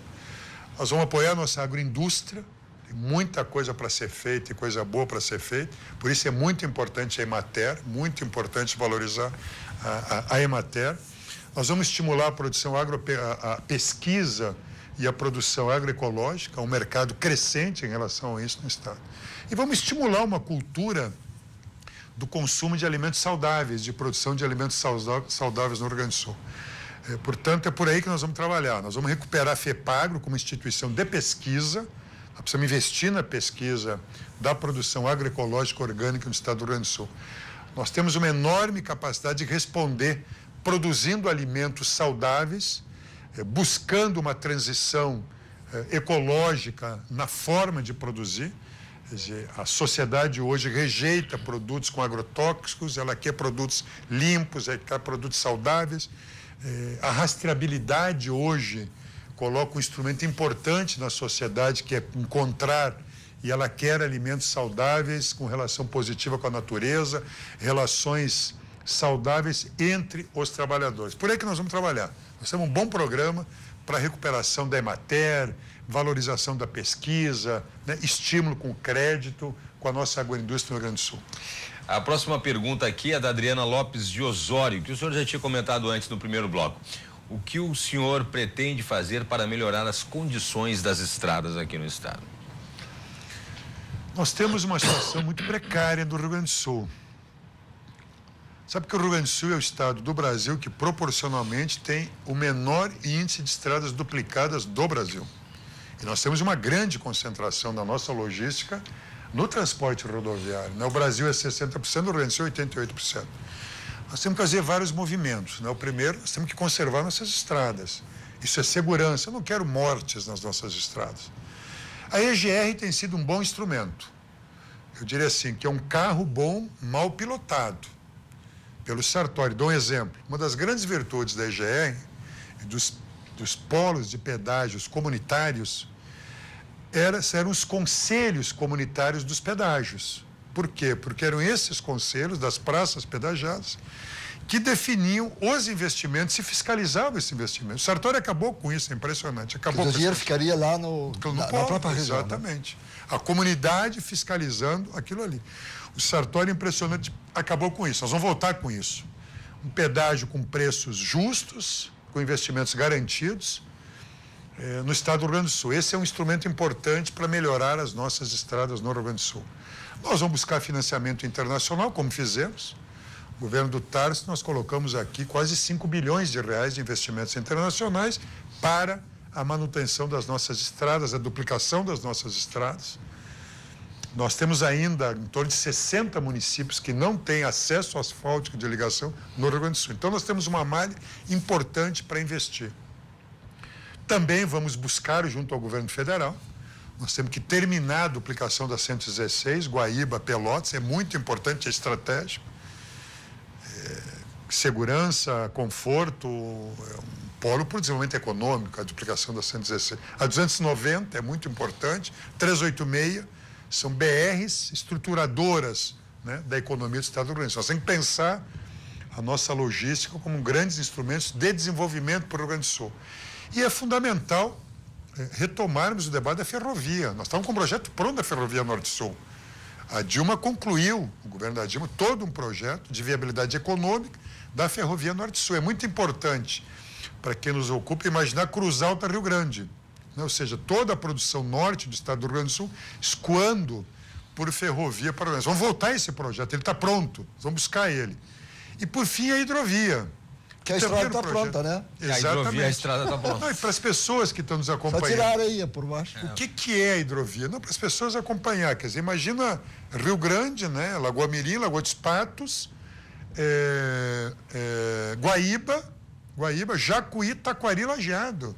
Nós vamos apoiar a nossa agroindústria. Tem muita coisa para ser feita e coisa boa para ser feita. Por isso é muito importante a Emater, muito importante valorizar a Emater. Nós vamos estimular a produção a pesquisa e a produção agroecológica, um mercado crescente em relação a isso no estado. E vamos estimular uma cultura do consumo de alimentos saudáveis, de produção de alimentos saudáveis no Rio Grande do Sul. Portanto, é por aí que nós vamos trabalhar. Nós vamos recuperar a FEPAGRO como instituição de pesquisa. Nós precisamos investir na pesquisa da produção agroecológica orgânica no estado do Rio Grande do Sul. Nós temos uma enorme capacidade de responder produzindo alimentos saudáveis, buscando uma transição ecológica na forma de produzir. Quer dizer, a sociedade hoje rejeita produtos com agrotóxicos, ela quer produtos limpos, ela quer produtos saudáveis. A rastreabilidade hoje coloca um instrumento importante na sociedade, que é encontrar, e ela quer alimentos saudáveis, com relação positiva com a natureza, relações saudáveis entre os trabalhadores. Por aí que nós vamos trabalhar. Nós temos um bom programa para a recuperação da Emater, valorização da pesquisa, né? Estímulo com crédito com a nossa agroindústria no Rio Grande do Sul. A próxima pergunta aqui é da Adriana Lopes de Osório, que o senhor já tinha comentado antes no primeiro bloco. O que o senhor pretende fazer para melhorar as condições das estradas aqui no estado? Nós temos uma situação muito precária no Rio Grande do Sul. Sabe que o Rio Grande do Sul é o estado do Brasil que proporcionalmente tem o menor índice de estradas duplicadas do Brasil. E nós temos uma grande concentração da nossa logística no transporte rodoviário, né? O Brasil é 60%, o Rio Grande do Sul é 88%. Nós temos que fazer vários movimentos, né? O primeiro, nós temos que conservar nossas estradas. Isso é segurança. Eu não quero mortes nas nossas estradas. A EGR tem sido um bom instrumento. Eu diria assim, que é um carro bom, mal pilotado. Pelo Sartori, dou um exemplo. Uma das grandes virtudes da EGR, dos polos de pedágios comunitários, eram os conselhos comunitários dos pedágios. Por quê? Porque eram esses conselhos das praças pedagiadas que definiam os investimentos e fiscalizavam esse investimento. O Sartori acabou com isso, é impressionante. Acabou o com dinheiro isso. ficaria lá na polo, própria região. Exatamente. Né? A comunidade fiscalizando aquilo ali. O Sartori, impressionante, acabou com isso. Nós vamos voltar com isso. Um pedágio com preços justos, com investimentos garantidos, no estado do Rio Grande do Sul. Esse é um instrumento importante para melhorar as nossas estradas no Rio Grande do Sul. Nós vamos buscar financiamento internacional, como fizemos. O governo do Tarso, nós colocamos aqui quase 5 bilhões de reais de investimentos internacionais para a manutenção das nossas estradas, a duplicação das nossas estradas. Nós temos ainda em torno de 60 municípios que não têm acesso asfáltico de ligação no Rio Grande do Sul. Então, nós temos uma malha importante para investir. Também vamos buscar, junto ao governo federal, nós temos que terminar a duplicação da 116, Guaíba, Pelotas, é muito importante, é estratégico. Segurança, conforto, é um polo para o desenvolvimento econômico, a duplicação da 116. A 290 é muito importante, 386 são BRs estruturadoras, né, da economia do estado do Rio Grande do Sul. Nós temos que pensar a nossa logística como grandes instrumentos de desenvolvimento para o Rio Grande do Sul. E é fundamental retomarmos o debate da ferrovia. Nós estamos com um projeto pronto da Ferrovia Norte-Sul. A Dilma concluiu, o governo da Dilma, todo um projeto de viabilidade econômica da Ferrovia Norte-Sul. É muito importante para quem nos ocupa imaginar Cruz Alta Rio Grande, né? Ou seja, toda a produção norte do estado do Rio Grande do Sul escoando por ferrovia para o Rio Grande do Sul. Vamos voltar a esse projeto, ele está pronto, vamos buscar ele. E, por fim, a hidrovia. Que a estrada está pronta, né? Exatamente. A hidrovia, a estrada está pronta. E para as pessoas que estão nos acompanhando. Só tirar a areia por baixo. O que é a hidrovia? Não, para as pessoas acompanhar. Quer dizer, imagina Rio Grande, né? Lagoa Mirim, Lagoa dos Patos, Guaíba, Jacuí, Taquari, Lajeado.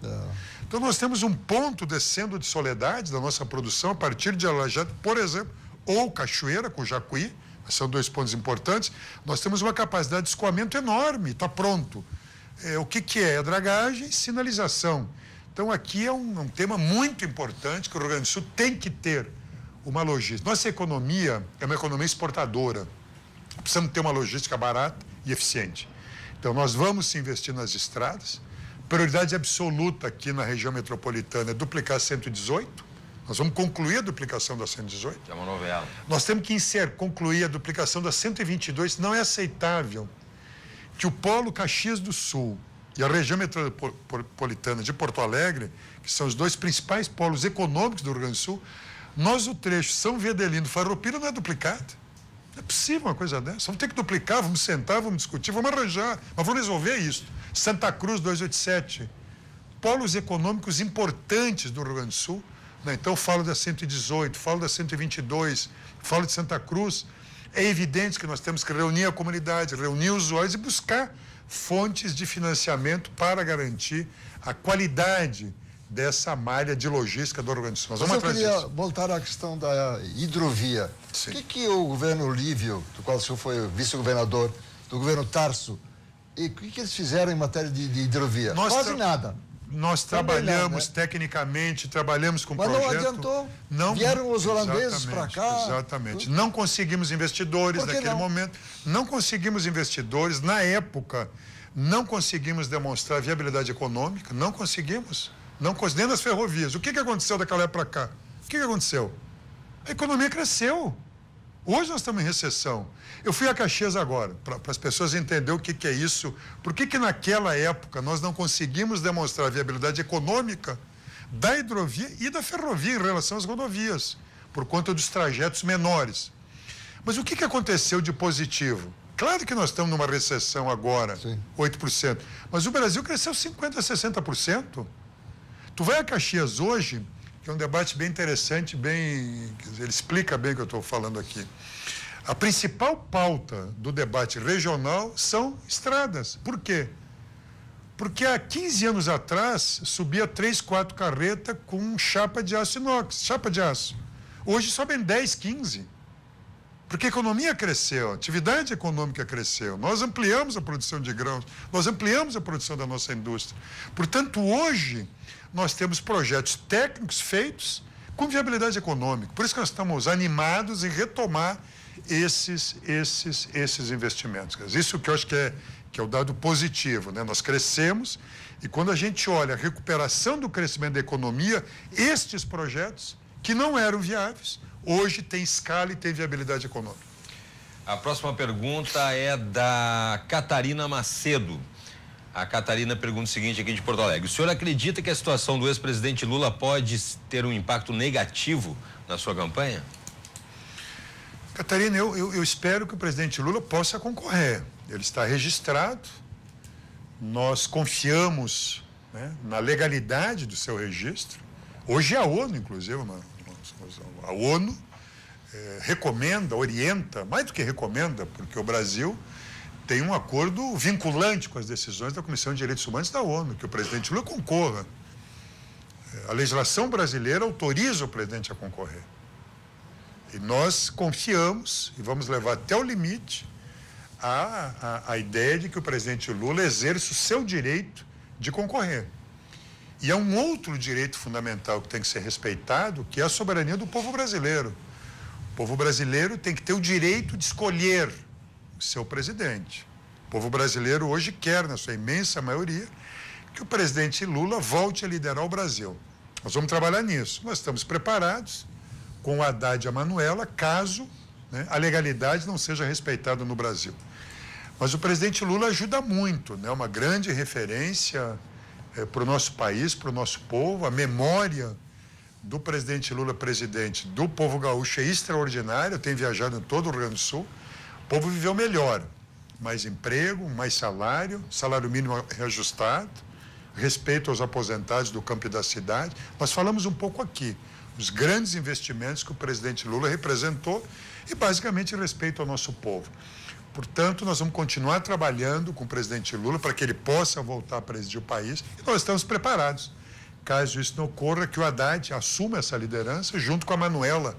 Então, nós temos um ponto descendo de Soledade da nossa produção a partir de Lajeado, por exemplo, ou Cachoeira, com Jacuí. São dois pontos importantes. Nós temos uma capacidade de escoamento enorme, está pronto. O que é? A dragagem e sinalização. Então, aqui é um tema muito importante que o Rio Grande do Sul tem que ter uma logística. Nossa economia é uma economia exportadora. Precisamos ter uma logística barata e eficiente. Então, nós vamos se investir nas estradas. Prioridade absoluta aqui na região metropolitana é duplicar a 118. Nós vamos concluir a duplicação da 118. É uma novela. Nós temos que concluir a duplicação da 122. Não é aceitável que o Polo Caxias do Sul e a região metropolitana de Porto Alegre, que são os dois principais polos econômicos do Rio Grande do Sul, o trecho São Vedelino, Farroupilha não é duplicado. Não é possível uma coisa dessa. Vamos ter que duplicar, vamos sentar, vamos discutir, vamos arranjar, mas vamos resolver isso. Santa Cruz 287, polos econômicos importantes do Rio Grande do Sul. Então, falo da 118, falo da 122, falo de Santa Cruz. É evidente que nós temos que reunir a comunidade, reunir os usuários e buscar fontes de financiamento para garantir a qualidade dessa malha de logística do Rio Grande do Sul. Mas eu queria voltar à questão da hidrovia. Sim. O que o governo Lívio, do qual o senhor foi vice-governador, do governo Tarso, e o que eles fizeram em matéria de hidrovia? Quase nada. Nós trabalhamos tecnicamente, trabalhamos com projeto. Mas não adiantou. Vieram os holandeses para cá. Exatamente. Não conseguimos investidores naquele momento. Não conseguimos investidores. Na época, não conseguimos demonstrar viabilidade econômica. Não conseguimos. Nem nas ferrovias. O que aconteceu daquela época para cá? O que aconteceu? A economia cresceu. Hoje nós estamos em recessão. Eu fui a Caxias agora, para as pessoas entenderem o que é isso. Por que naquela época nós não conseguimos demonstrar a viabilidade econômica da hidrovia e da ferrovia em relação às rodovias, por conta dos trajetos menores? Mas o que aconteceu de positivo? Claro que nós estamos numa recessão agora, sim, 8%, mas o Brasil cresceu 50%, 60%. Tu vai a Caxias hoje, que é um debate bem interessante, ele explica bem o que eu estou falando aqui. A principal pauta do debate regional são estradas. Por quê? Porque há 15 anos atrás, subia 3, 4 carretas com chapa de aço inox, chapa de aço. Hoje sobem 10, 15. Porque a economia cresceu, a atividade econômica cresceu. Nós ampliamos a produção de grãos, nós ampliamos a produção da nossa indústria. Portanto, hoje, nós temos projetos técnicos feitos com viabilidade econômica. Por isso que nós estamos animados em retomar esses investimentos. Isso que eu acho que é o dado positivo, né? Nós crescemos e quando a gente olha a recuperação do crescimento da economia, estes projetos que não eram viáveis, hoje têm escala e têm viabilidade econômica. A próxima pergunta é da Catarina Macedo. A Catarina pergunta o seguinte aqui de Porto Alegre: o senhor acredita que a situação do ex-presidente Lula pode ter um impacto negativo na sua campanha? Catarina, eu espero que o presidente Lula possa concorrer. Ele está registrado, nós confiamos, né, na legalidade do seu registro. Hoje a ONU, inclusive, a ONU recomenda, orienta, mais do que recomenda, porque o Brasil tem um acordo vinculante com as decisões da Comissão de Direitos Humanos da ONU, que o presidente Lula concorra. A legislação brasileira autoriza o presidente a concorrer. E nós confiamos e vamos levar até o limite a ideia de que o presidente Lula exerce o seu direito de concorrer. E há um outro direito fundamental que tem que ser respeitado, que é a soberania do povo brasileiro. O povo brasileiro tem que ter o direito de escolher o seu presidente. O povo brasileiro hoje quer, na sua imensa maioria, que o presidente Lula volte a liderar o Brasil. Nós vamos trabalhar nisso. Nós estamos preparados com o Haddad e a Manuela, caso, né, a legalidade não seja respeitada no Brasil. Mas o presidente Lula ajuda muito, né, uma grande referência para o nosso país, para o nosso povo. A memória do presidente Lula, presidente do povo gaúcho, é extraordinária. Eu tenho viajado em todo o Rio Grande do Sul. O povo viveu melhor, mais emprego, mais salário, salário mínimo reajustado, respeito aos aposentados do campo e da cidade. Nós falamos um pouco aqui, os grandes investimentos que o presidente Lula representou e, basicamente, respeito ao nosso povo. Portanto, nós vamos continuar trabalhando com o presidente Lula para que ele possa voltar a presidir o país e nós estamos preparados. Caso isso não ocorra, que o Haddad assuma essa liderança junto com a Manuela,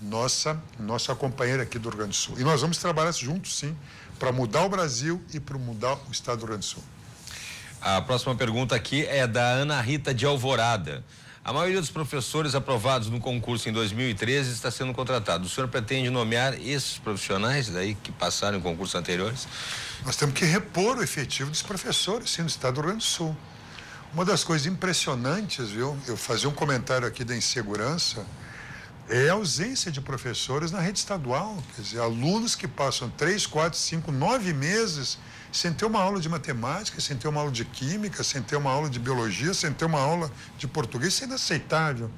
nossa companheira aqui do Rio Grande do Sul. E nós vamos trabalhar juntos, sim, para mudar o Brasil e para mudar o estado do Rio Grande do Sul. A próxima pergunta aqui é da Ana Rita de Alvorada. A maioria dos professores aprovados no concurso em 2013 está sendo contratado. O senhor pretende nomear esses profissionais daí que passaram em concursos anteriores? Nós temos que repor o efetivo dos professores, sim, no estado do Rio Grande do Sul. Uma das coisas impressionantes, viu? Eu fazia um comentário aqui da insegurança, é a ausência de professores na rede estadual. Quer dizer, alunos que passam 3, 4, 5, 9 meses sem ter uma aula de matemática, sem ter uma aula de química, sem ter uma aula de biologia, sem ter uma aula de português, isso é inaceitável.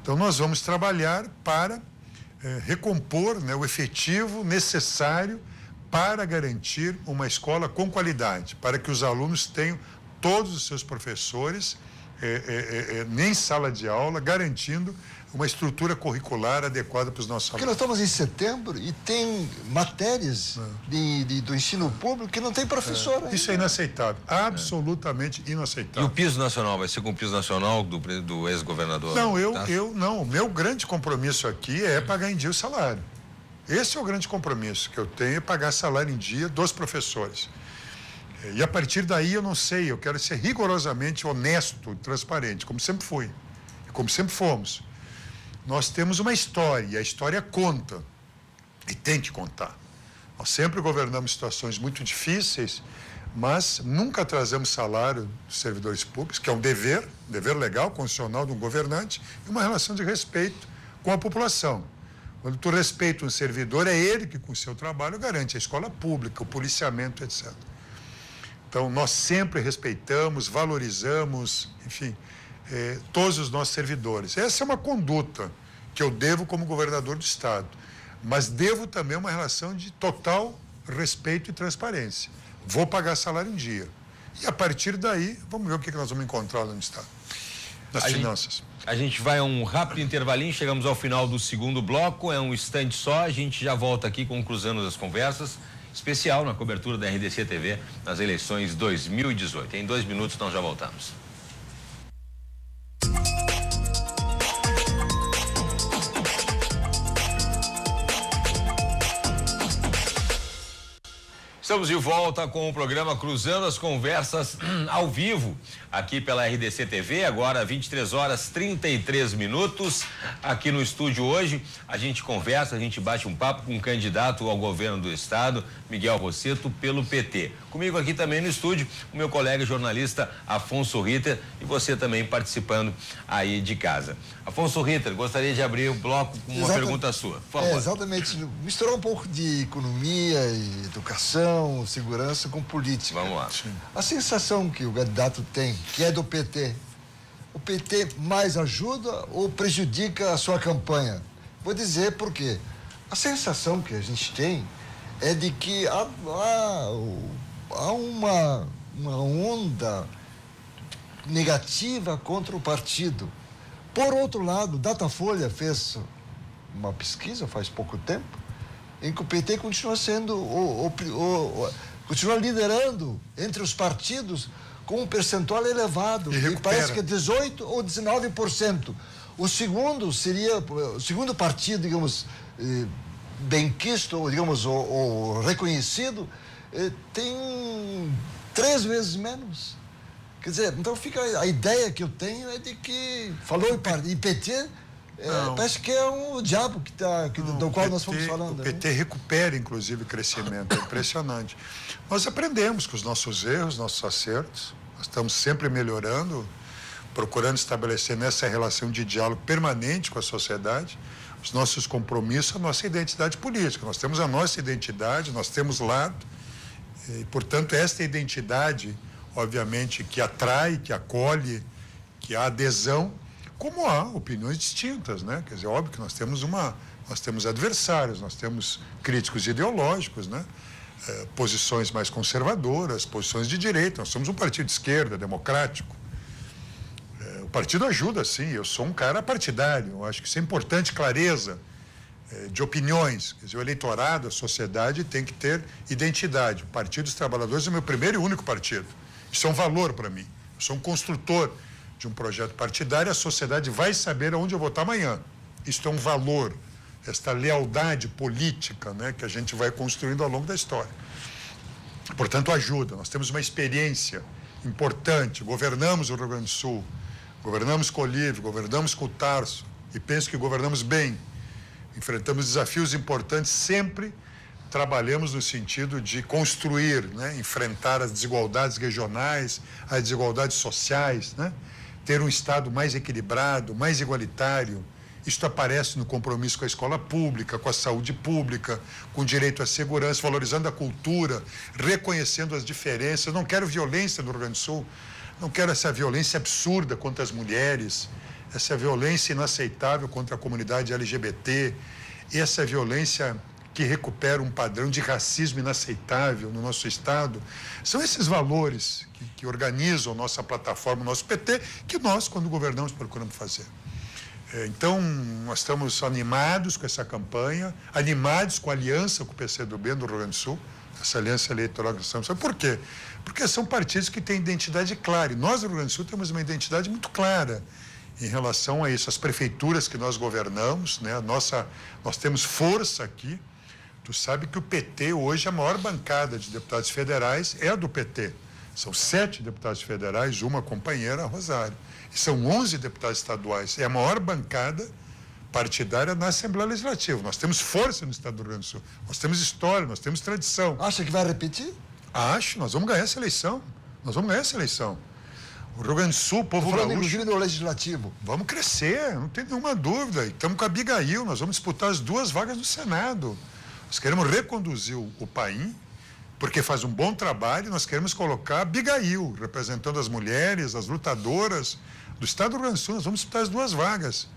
Então, nós vamos trabalhar para recompor, né, o efetivo necessário para garantir uma escola com qualidade, para que os alunos tenham todos os seus professores em sala de aula, garantindo uma estrutura curricular adequada para os nossos Porque alunos. nós estamos em setembro e tem matérias do ensino público que não tem professor ainda. Isso é inaceitável, absolutamente E inaceitável. o piso nacional, vai ser com o piso nacional do ex-governador? Não, o meu grande compromisso aqui é pagar em dia o salário. Esse é o grande compromisso que eu tenho, é pagar salário em dia dos professores. E a partir daí eu não sei, eu quero ser rigorosamente honesto e transparente, como sempre fui, como sempre fomos. Nós temos uma história, e a história conta, e tem que contar. Nós sempre governamos situações muito difíceis, mas nunca trazemos salário dos servidores públicos, que é um dever legal, constitucional de um governante, e uma relação de respeito com a população. Quando tu respeita um servidor, é ele que, com o seu trabalho, garante a escola pública, o policiamento, etc. Então, nós sempre respeitamos, valorizamos, enfim, todos os nossos servidores. Essa é uma conduta que eu devo como governador do Estado, mas devo também uma relação de total respeito e transparência. Vou pagar salário em dia. E, a partir daí, vamos ver o que nós vamos encontrar lá no Estado, nas finanças. A gente vai a um rápido intervalinho, chegamos ao final do segundo bloco, é um instante só, a gente já volta aqui com Cruzando as Conversas. especial na cobertura da RDC TV nas eleições 2018. Em 2 minutos nós já voltamos. Estamos de volta com o programa Cruzando as Conversas ao vivo, aqui pela RDC TV, agora 23 horas 33 minutos. Aqui no estúdio hoje, a gente conversa, a gente bate um papo com um candidato ao governo do estado, Miguel Rossetto, pelo PT. Comigo aqui também no estúdio, o meu colega jornalista Afonso Ritter e você também participando aí de casa. Afonso Ritter, gostaria de abrir o bloco com uma pergunta sua, por favor. Exatamente, misturar um pouco de economia e educação, segurança com política. Vamos lá. A sensação que o candidato tem, que é do PT, o PT mais ajuda ou prejudica a sua campanha? Vou dizer por quê. A sensação que a gente tem é de que há uma onda negativa contra o partido. Por outro lado, Datafolha fez uma pesquisa faz pouco tempo em que o PT continua sendo continua liderando entre os partidos com um percentual elevado, e parece que é 18% ou 19%. O segundo partido, digamos, benquisto, ou digamos, ou reconhecido, tem 3 vezes menos. Quer dizer, então fica a ideia que eu tenho é de que falou em PT, parece que é o diabo do qual nós fomos falando. O PT recupera, inclusive, o crescimento, é impressionante. Nós aprendemos com os nossos erros, nossos acertos, nós estamos sempre melhorando, procurando estabelecer nessa relação de diálogo permanente com a sociedade os nossos compromissos, a nossa identidade política. Nós temos a nossa identidade, nós temos lado, e, portanto, esta identidade, obviamente, que atrai, que acolhe, que há adesão, como há opiniões distintas, né? Quer dizer, óbvio que nós temos adversários, nós temos críticos ideológicos, né? Posições mais conservadoras, posições de direita. Nós somos um partido de esquerda, democrático. O partido ajuda, sim. Eu sou um cara partidário. Eu acho que isso é importante, clareza de opiniões. Quer dizer, o eleitorado, a sociedade tem que ter identidade. O Partido dos Trabalhadores é o meu primeiro e único partido. Isso é um valor para mim. Eu sou um construtor de um projeto partidário. A sociedade vai saber aonde eu vou estar amanhã. Isso é um valor, esta lealdade política, né, que a gente vai construindo ao longo da história. Portanto, ajuda. Nós temos uma experiência importante. Governamos o Rio Grande do Sul, governamos com o Olívio, governamos com o Tarso, e penso que governamos bem. Enfrentamos desafios importantes, sempre trabalhamos no sentido de construir, né, enfrentar as desigualdades regionais, as desigualdades sociais, né, ter um Estado mais equilibrado, mais igualitário. Isto aparece no compromisso com a escola pública, com a saúde pública, com o direito à segurança, valorizando a cultura, reconhecendo as diferenças. Não quero violência no Rio Grande do Sul, não quero essa violência absurda contra as mulheres, essa violência inaceitável contra a comunidade LGBT, essa violência que recupera um padrão de racismo inaceitável no nosso Estado. São esses valores que organizam nossa plataforma, nosso PT, que nós, quando governamos, procuramos fazer. Então, nós estamos animados com essa campanha, animados com a aliança com o PCdoB no Rio Grande do Sul, essa aliança eleitoral que nós estamos. Por quê? Porque são partidos que têm identidade clara. E nós, no Rio Grande do Sul, temos uma identidade muito clara em relação a isso. As prefeituras que nós governamos, né, nós temos força aqui. Tu sabe que o PT, hoje, a maior bancada de deputados federais é a do PT. São 7 deputados federais, uma companheira, a Rosário. E são 11 deputados estaduais. É a maior bancada partidária na Assembleia Legislativa. Nós temos força no Estado do Rio Grande do Sul. Nós temos história, nós temos tradição. Acha que vai repetir? Acho, nós vamos ganhar essa eleição. Nós vamos ganhar essa eleição. O Rio Grande do Sul, o povo gaúcho... inclusive no Legislativo. Vamos crescer, não tem nenhuma dúvida. E estamos com a Abigail, nós vamos disputar as 2 vagas no Senado. Nós queremos reconduzir o Paim, porque faz um bom trabalho, e nós queremos colocar a Abigail, representando as mulheres, as lutadoras do Estado do Rio Grande do Sul. Nós vamos disputar as 2 vagas.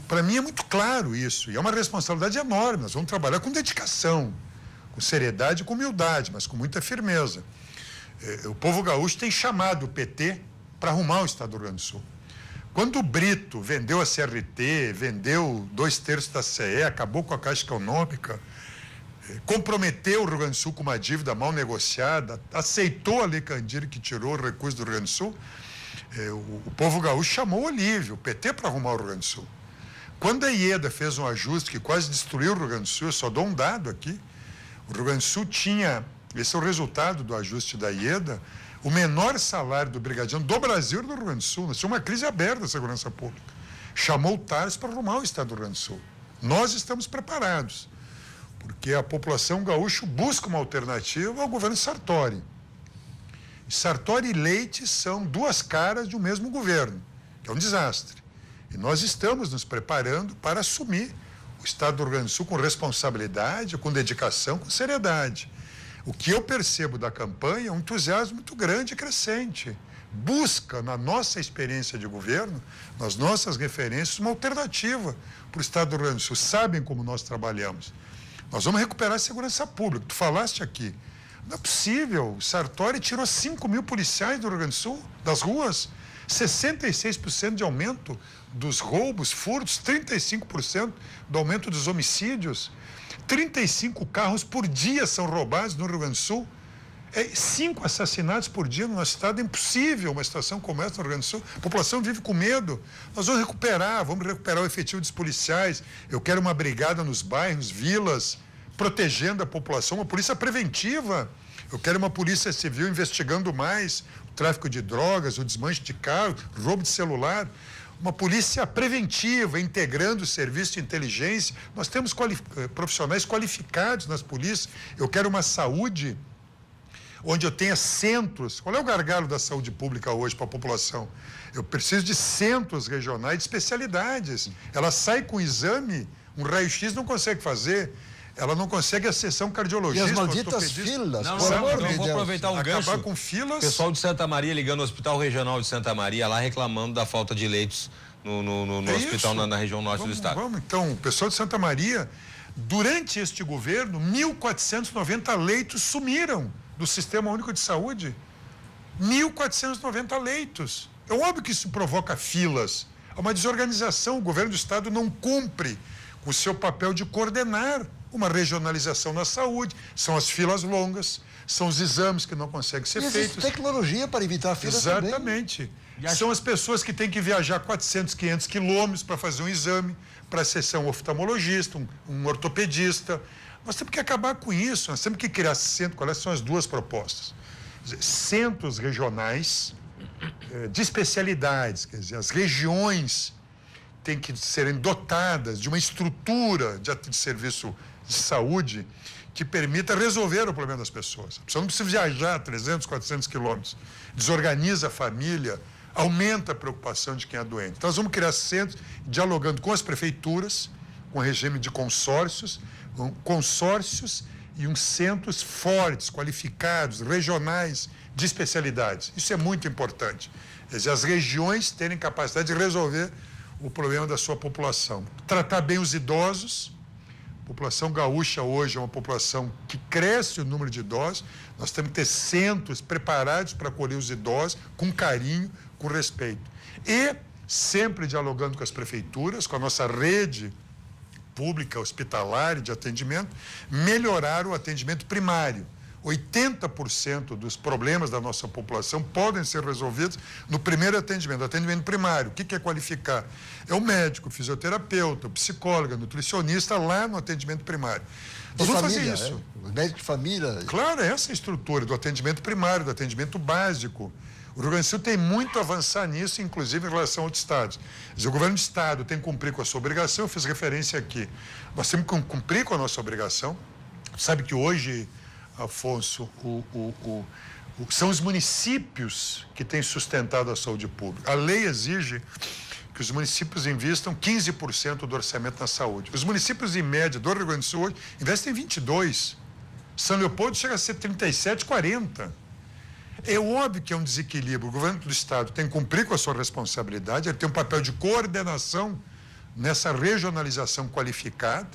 Para mim é muito claro isso, e é uma responsabilidade enorme. Nós vamos trabalhar com dedicação, com seriedade e com humildade, mas com muita firmeza. O povo gaúcho tem chamado o PT para arrumar o Estado do Rio Grande do Sul. Quando o Brito vendeu a CRT, vendeu 2/3 da CE, acabou com a Caixa Econômica, comprometeu o Rio Grande do Sul com uma dívida mal negociada, aceitou a Lei Candir que tirou o recurso do Rio Grande do Sul, o povo gaúcho chamou o Olívio, o PT, para arrumar o Rio Grande do Sul. Quando a IEDA fez um ajuste que quase destruiu o Rio Grande do Sul, eu só dou um dado aqui, o Rio Grande do Sul tinha, esse é o resultado do ajuste da IEDA, o menor salário do brigadiano do Brasil e do Rio Grande do Sul. Nós tínhamos uma crise aberta da segurança pública. Chamou o TARES para arrumar o estado do Rio Grande do Sul. Nós estamos preparados, porque a população gaúcha busca uma alternativa ao governo Sartori. Sartori e Leite são duas caras de um mesmo governo, que é um desastre. E nós estamos nos preparando para assumir o estado do Rio Grande do Sul com responsabilidade, com dedicação, com seriedade. O que eu percebo da campanha é um entusiasmo muito grande e crescente. Busca, na nossa experiência de governo, nas nossas referências, uma alternativa para o estado do Rio Grande do Sul. Sabem como nós trabalhamos. Nós vamos recuperar a segurança pública. Tu falaste aqui. Não é possível. O Sartori tirou 5 mil policiais do Rio Grande do Sul, das ruas. 66% de aumento dos roubos, furtos, 35% do aumento dos homicídios. 35 carros por dia são roubados no Rio Grande do Sul. 5 assassinatos por dia no nosso estado. É impossível uma situação como essa no Rio Grande do Sul. A população vive com medo. Nós vamos recuperar o efetivo dos policiais. Eu quero uma brigada nos bairros, vilas, protegendo a população, uma polícia preventiva. Eu quero uma polícia civil investigando mais o tráfico de drogas, o desmanche de carro, roubo de celular. Uma polícia preventiva, integrando o serviço de inteligência. Nós temos profissionais qualificados nas polícias. Eu quero uma saúde onde eu tenha centros. Qual é o gargalo da saúde pública hoje para a população? Eu preciso de centros regionais de especialidades. Ela sai com exame, um raio-x não consegue fazer. Ela não consegue acessar um cardiologista. E as malditas filas. Não, vou aproveitar um gancho. Acabar com filas. O pessoal de Santa Maria ligando ao Hospital Regional de Santa Maria lá reclamando da falta de leitos no hospital na região norte do estado. Então, o pessoal de Santa Maria, durante este governo, 1.490 leitos sumiram do Sistema Único de Saúde. 1.490 leitos. É óbvio que isso provoca filas. É uma desorganização. O governo do estado não cumpre com o seu papel de coordenar uma regionalização na saúde. São as filas longas, são os exames que não conseguem ser feitos. Tecnologia para evitar filas. Exatamente. São as pessoas que têm que viajar 400, 500 quilômetros para fazer um exame, para acessar um oftalmologista, um ortopedista. Nós temos que acabar com isso, nós temos que criar centros. Quais são as duas propostas? Centros regionais de especialidades, quer dizer, as regiões têm que serem dotadas de uma estrutura de serviço de saúde que permita resolver o problema das pessoas. A pessoa não precisa viajar 300, 400 quilômetros. Desorganiza a família, aumenta a preocupação de quem é doente. Então, nós vamos criar centros dialogando com as prefeituras, com o regime de consórcios e uns centros fortes, qualificados, regionais, de especialidades. Isso é muito importante. Quer dizer, as regiões terem capacidade de resolver o problema da sua população. Tratar bem os idosos. A população gaúcha hoje é uma população que cresce o número de idosos. Nós temos que ter centros preparados para acolher os idosos com carinho, com respeito. E sempre dialogando com as prefeituras, com a nossa rede pública, hospitalar de atendimento, melhorar o atendimento primário. 80% dos problemas da nossa população podem ser resolvidos no primeiro atendimento primário. O que é qualificar? É o médico, o fisioterapeuta, o psicólogo, o nutricionista lá no atendimento primário. Nós vamos fazer isso. O médico de família. Claro, essa é a estrutura do atendimento primário, do atendimento básico. O Rio Grande do Sul tem muito a avançar nisso, inclusive em relação a outros estados. O governo do estado tem que cumprir com a sua obrigação, eu fiz referência aqui. Nós temos que cumprir com a nossa obrigação. Sabe que hoje, Afonso, são os municípios que têm sustentado a saúde pública. A lei exige que os municípios investam 15% do orçamento na saúde. Os municípios, em média, do Rio Grande do Sul hoje, investem 22%. São Leopoldo chega a ser 37%, 40%. É óbvio que é um desequilíbrio. O governo do estado tem que cumprir com a sua responsabilidade, ele tem um papel de coordenação nessa regionalização qualificada.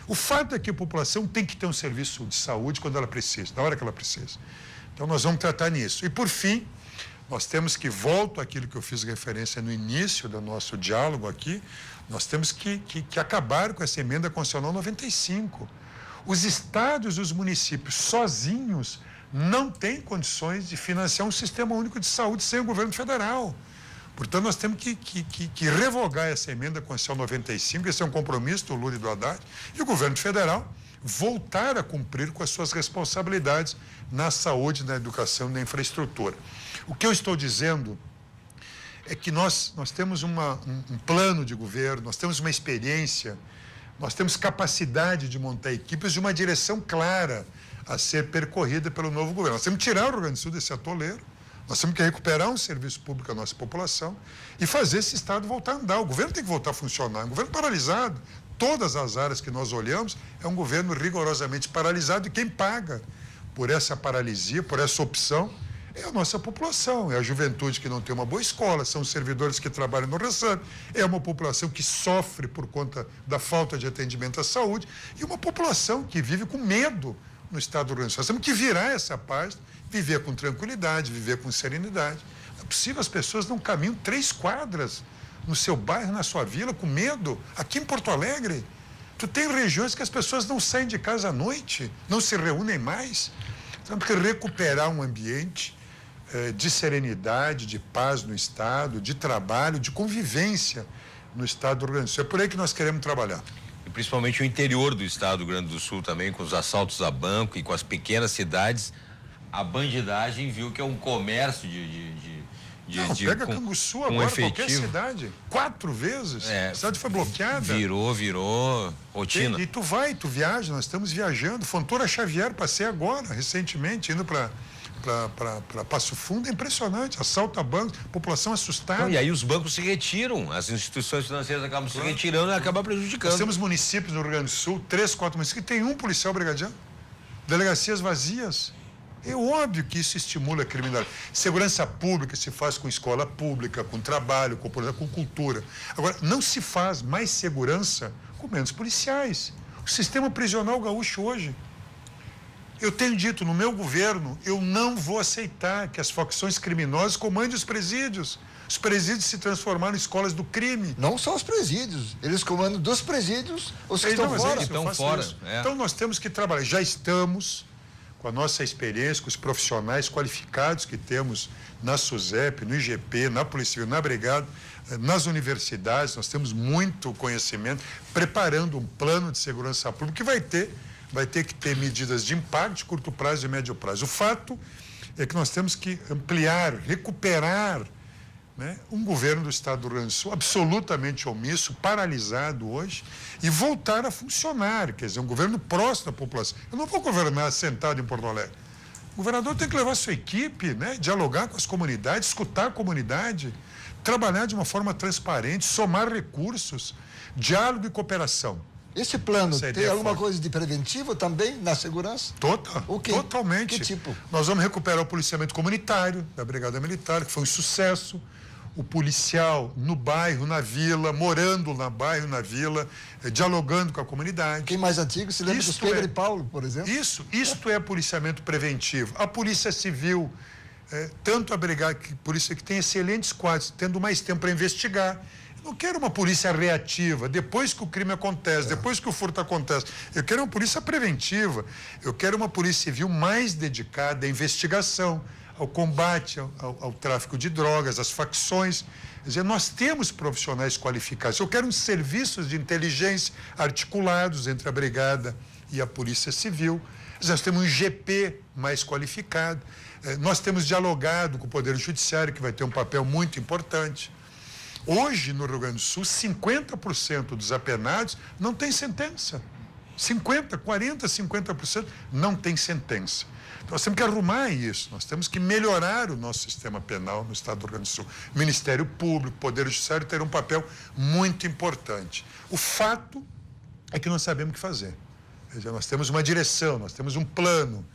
O fato é que a população tem que ter um serviço de saúde quando ela precisa, na hora que ela precisa. Então, nós vamos tratar nisso. E, por fim, nós temos que, volto àquilo que eu fiz referência no início do nosso diálogo aqui, nós temos que acabar com essa emenda constitucional 95. Os estados e os municípios sozinhos não têm condições de financiar um sistema único de saúde sem o governo federal. Portanto, nós temos que revogar essa emenda constitucional 95, esse é um compromisso do Lula e do Haddad, e o governo federal voltar a cumprir com as suas responsabilidades na saúde, na educação e na infraestrutura. O que eu estou dizendo é que nós temos um plano de governo, nós temos uma experiência, nós temos capacidade de montar equipes de uma direção clara a ser percorrida pelo novo governo. Nós temos que tirar o Rio Grande do Sul desse atoleiro, nós temos que recuperar um serviço público à nossa população e fazer esse Estado voltar a andar. O governo tem que voltar a funcionar. É um governo paralisado. Todas as áreas que nós olhamos, é um governo rigorosamente paralisado e quem paga por essa paralisia, por essa opção, é a nossa população, é a juventude que não tem uma boa escola, são os servidores que trabalham no restante, é uma população que sofre por conta da falta de atendimento à saúde e uma população que vive com medo no estado do Rio Grande do Sul. Nós temos que virar essa página, viver com tranquilidade, viver com serenidade. Não é possível as pessoas não caminham 3 quadras no seu bairro, na sua vila, com medo. Aqui em Porto Alegre, tu tem regiões que as pessoas não saem de casa à noite, não se reúnem mais. Temos que recuperar um ambiente de serenidade, de paz no Estado, de trabalho, de convivência no Estado do Rio Grande do Sul. É por aí que nós queremos trabalhar. E principalmente o interior do Estado do Rio Grande do Sul também, com os assaltos a banco e com as pequenas cidades, a bandidagem viu que é um comércio pega Canguçu agora, qualquer cidade, 4 vezes, a cidade foi bloqueada. Virou rotina. E tu viaja, nós estamos viajando, Fontoura Xavier, passei agora, recentemente, indo para Passo Fundo, é impressionante, assalto a bancos, população assustada. E aí os bancos se retiram, as instituições financeiras acabam se retirando e acabam prejudicando. Nós temos municípios no Rio Grande do Sul, 3, 4 municípios, que tem um policial brigadiano, delegacias vazias. É óbvio que isso estimula a criminalidade. Segurança pública se faz com escola pública, com trabalho, com cultura. Agora, não se faz mais segurança com menos policiais. O sistema prisional gaúcho hoje. Eu tenho dito, no meu governo, eu não vou aceitar que as facções criminosas comandem os presídios. Os presídios se transformaram em escolas do crime. Não só os presídios, eles comandam dos presídios os que estão fora. Então nós temos que trabalhar. Já estamos com a nossa experiência, com os profissionais qualificados que temos na SUSEP, no IGP, na Polícia Civil, na Brigada, nas universidades, nós temos muito conhecimento, preparando um plano de segurança pública que vai ter que ter medidas de impacto de curto prazo e médio prazo. O fato é que nós temos que ampliar, recuperar, né, um governo do Estado do Rio Grande do Sul absolutamente omisso, paralisado hoje, e voltar a funcionar, quer dizer, um governo próximo da população. Eu não vou governar sentado em Porto Alegre. O governador tem que levar sua equipe, né, dialogar com as comunidades, escutar a comunidade, trabalhar de uma forma transparente, somar recursos, diálogo e cooperação. Esse plano tem alguma coisa de preventivo também na segurança? Totalmente. Que tipo? Nós vamos recuperar o policiamento comunitário da Brigada Militar, que foi um sucesso. O policial no bairro, na vila, morando no bairro, na vila, dialogando com a comunidade. Quem mais antigo se lembra dos Pedro e Paulo, por exemplo? Isto é policiamento preventivo. A Polícia Civil, tanto a Brigada, polícia que tem excelentes quadros, tendo mais tempo para investigar. Eu não quero uma polícia reativa, depois que o crime acontece, depois que o furto acontece. Eu quero uma polícia preventiva. Eu quero uma polícia civil mais dedicada à investigação, ao combate ao tráfico de drogas, às facções. Quer dizer, nós temos profissionais qualificados. Eu quero uns serviços de inteligência articulados entre a Brigada e a Polícia Civil. Nós temos um IGP mais qualificado. Nós temos dialogado com o Poder Judiciário, que vai ter um papel muito importante. Hoje, no Rio Grande do Sul, 50% dos apenados não tem sentença. 50% não tem sentença. Então, nós temos que arrumar isso, nós temos que melhorar o nosso sistema penal no Estado do Rio Grande do Sul. O Ministério Público, o Poder Judiciário terão um papel muito importante. O fato é que nós sabemos o que fazer. Quer dizer, nós temos uma direção, nós temos um plano,